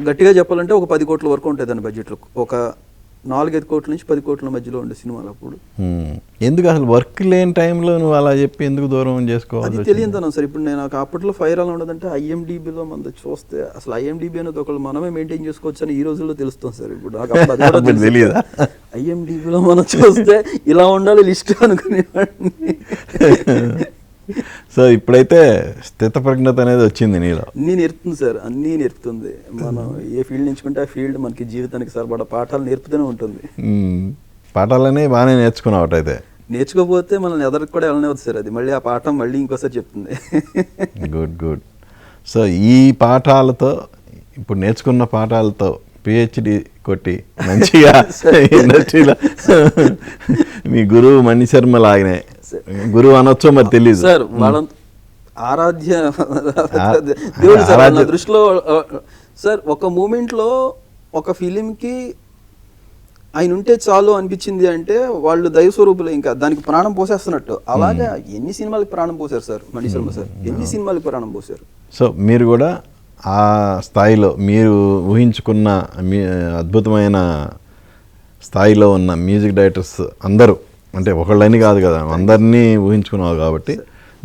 గట్టిగా చెప్పాలంటే ఒక 10 కోట్ల వరకు ఉంటాయి దాని బడ్జెట్లో, ఒక 4-5 కోట్ల నుంచి 10 కోట్ల మధ్యలో ఉండే సినిమాలు అప్పుడు. ఎందుకు అసలు వర్క్ లేని టైంలో నువ్వు అలా చెప్పి ఎందుకు దూరం చేసుకోవాలి? అది తెలియదు సార్. ఇప్పుడు నేను అప్పట్లో ఫైర్ అలా ఉండదంటే IMDbలో మన చూస్తే అసలు IMDb అనేది ఒకళ్ళు మనమే మెయింటైన్ చేసుకోవచ్చు అని ఈ రోజుల్లో తెలుస్తుంది సార్. ఇప్పుడు నాకు తెలియదు, IMDbలో మనం చూస్తే ఇలా ఉండాలి లిస్ట్ అనుకునేవాడిని. సో ఇప్పుడైతే స్థితప్రజ్ఞత అనేది వచ్చింది నీలో. అన్నీ నేర్పుతుంది సార్, అన్నీ నేర్పుతుంది. మనం ఏ ఫీల్డ్ ఎంచుకుంటే ఆ ఫీల్డ్ మనకి జీవితానికి సరిపడా పాఠాలు నేర్పుతూనే ఉంటుంది. పాఠాలనే బాగానే నేర్చుకున్నావు అయితే. నేర్చుకోకపోతే మనల్ని ఎదరికి కూడా వెళ్ళనివ్వదు సార్, అది మళ్ళీ ఆ పాఠం మళ్ళీ ఇంకోసారి చెప్తుంది. Good good. సో ఈ పాఠాలతో, ఇప్పుడు నేర్చుకున్న పాఠాలతో PhD కొట్టి మంచిగా ఇండస్ట్రీలో మీ గురువు మణి శర్మ లాగానే, గురువు అనొచ్చో మరి తెలీదు సార్, వాళ్ళ ఆరాధ్య దేవుడు సార్ నా దృష్టిలో. సార్ ఒక మూమెంట్లో ఒక ఫిలింకి ఆయన ఉంటే చాలు అనిపించింది అంటే వాళ్ళు దైవ స్వరూపులు, ఇంకా దానికి ప్రాణం పోసేస్తున్నట్టు. అలాగే ఎన్ని సినిమాలకు ప్రాణం పోసారు సార్ మణి శర్మ సార్, ఎన్ని సినిమాలకు ప్రాణం పోసారు. సో మీరు కూడా ఆ స్థాయిలో మీరు ఊహించుకున్న అద్భుతమైన స్థాయిలో ఉన్న మ్యూజిక్ డైరెక్టర్స్ అందరూ, అంటే ఒకళ్ళని కాదు కదా, అందరినీ ఊహించుకున్నావు కాబట్టి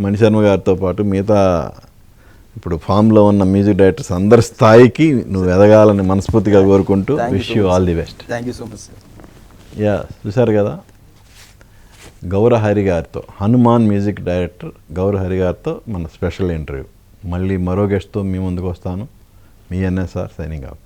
మణి శర్మ గారితో పాటు మిగతా ఇప్పుడు ఫామ్లో ఉన్న మ్యూజిక్ డైరెక్టర్స్ అందరి స్థాయికి నువ్వు ఎదగాలని మనస్ఫూర్తిగా కోరుకుంటూ wish you all the best. Thank you so much sir. Yeah, చూశారు కదా గౌర హరి గారితో, హనుమాన్ మ్యూజిక్ డైరెక్టర్ గౌర హరి గారితో మన స్పెషల్ ఇంటర్వ్యూ. మళ్ళీ మరో గెస్ట్తో మీ ముందుకు వస్తాను. మీ NSR సైనింగ్ ఆఫ్.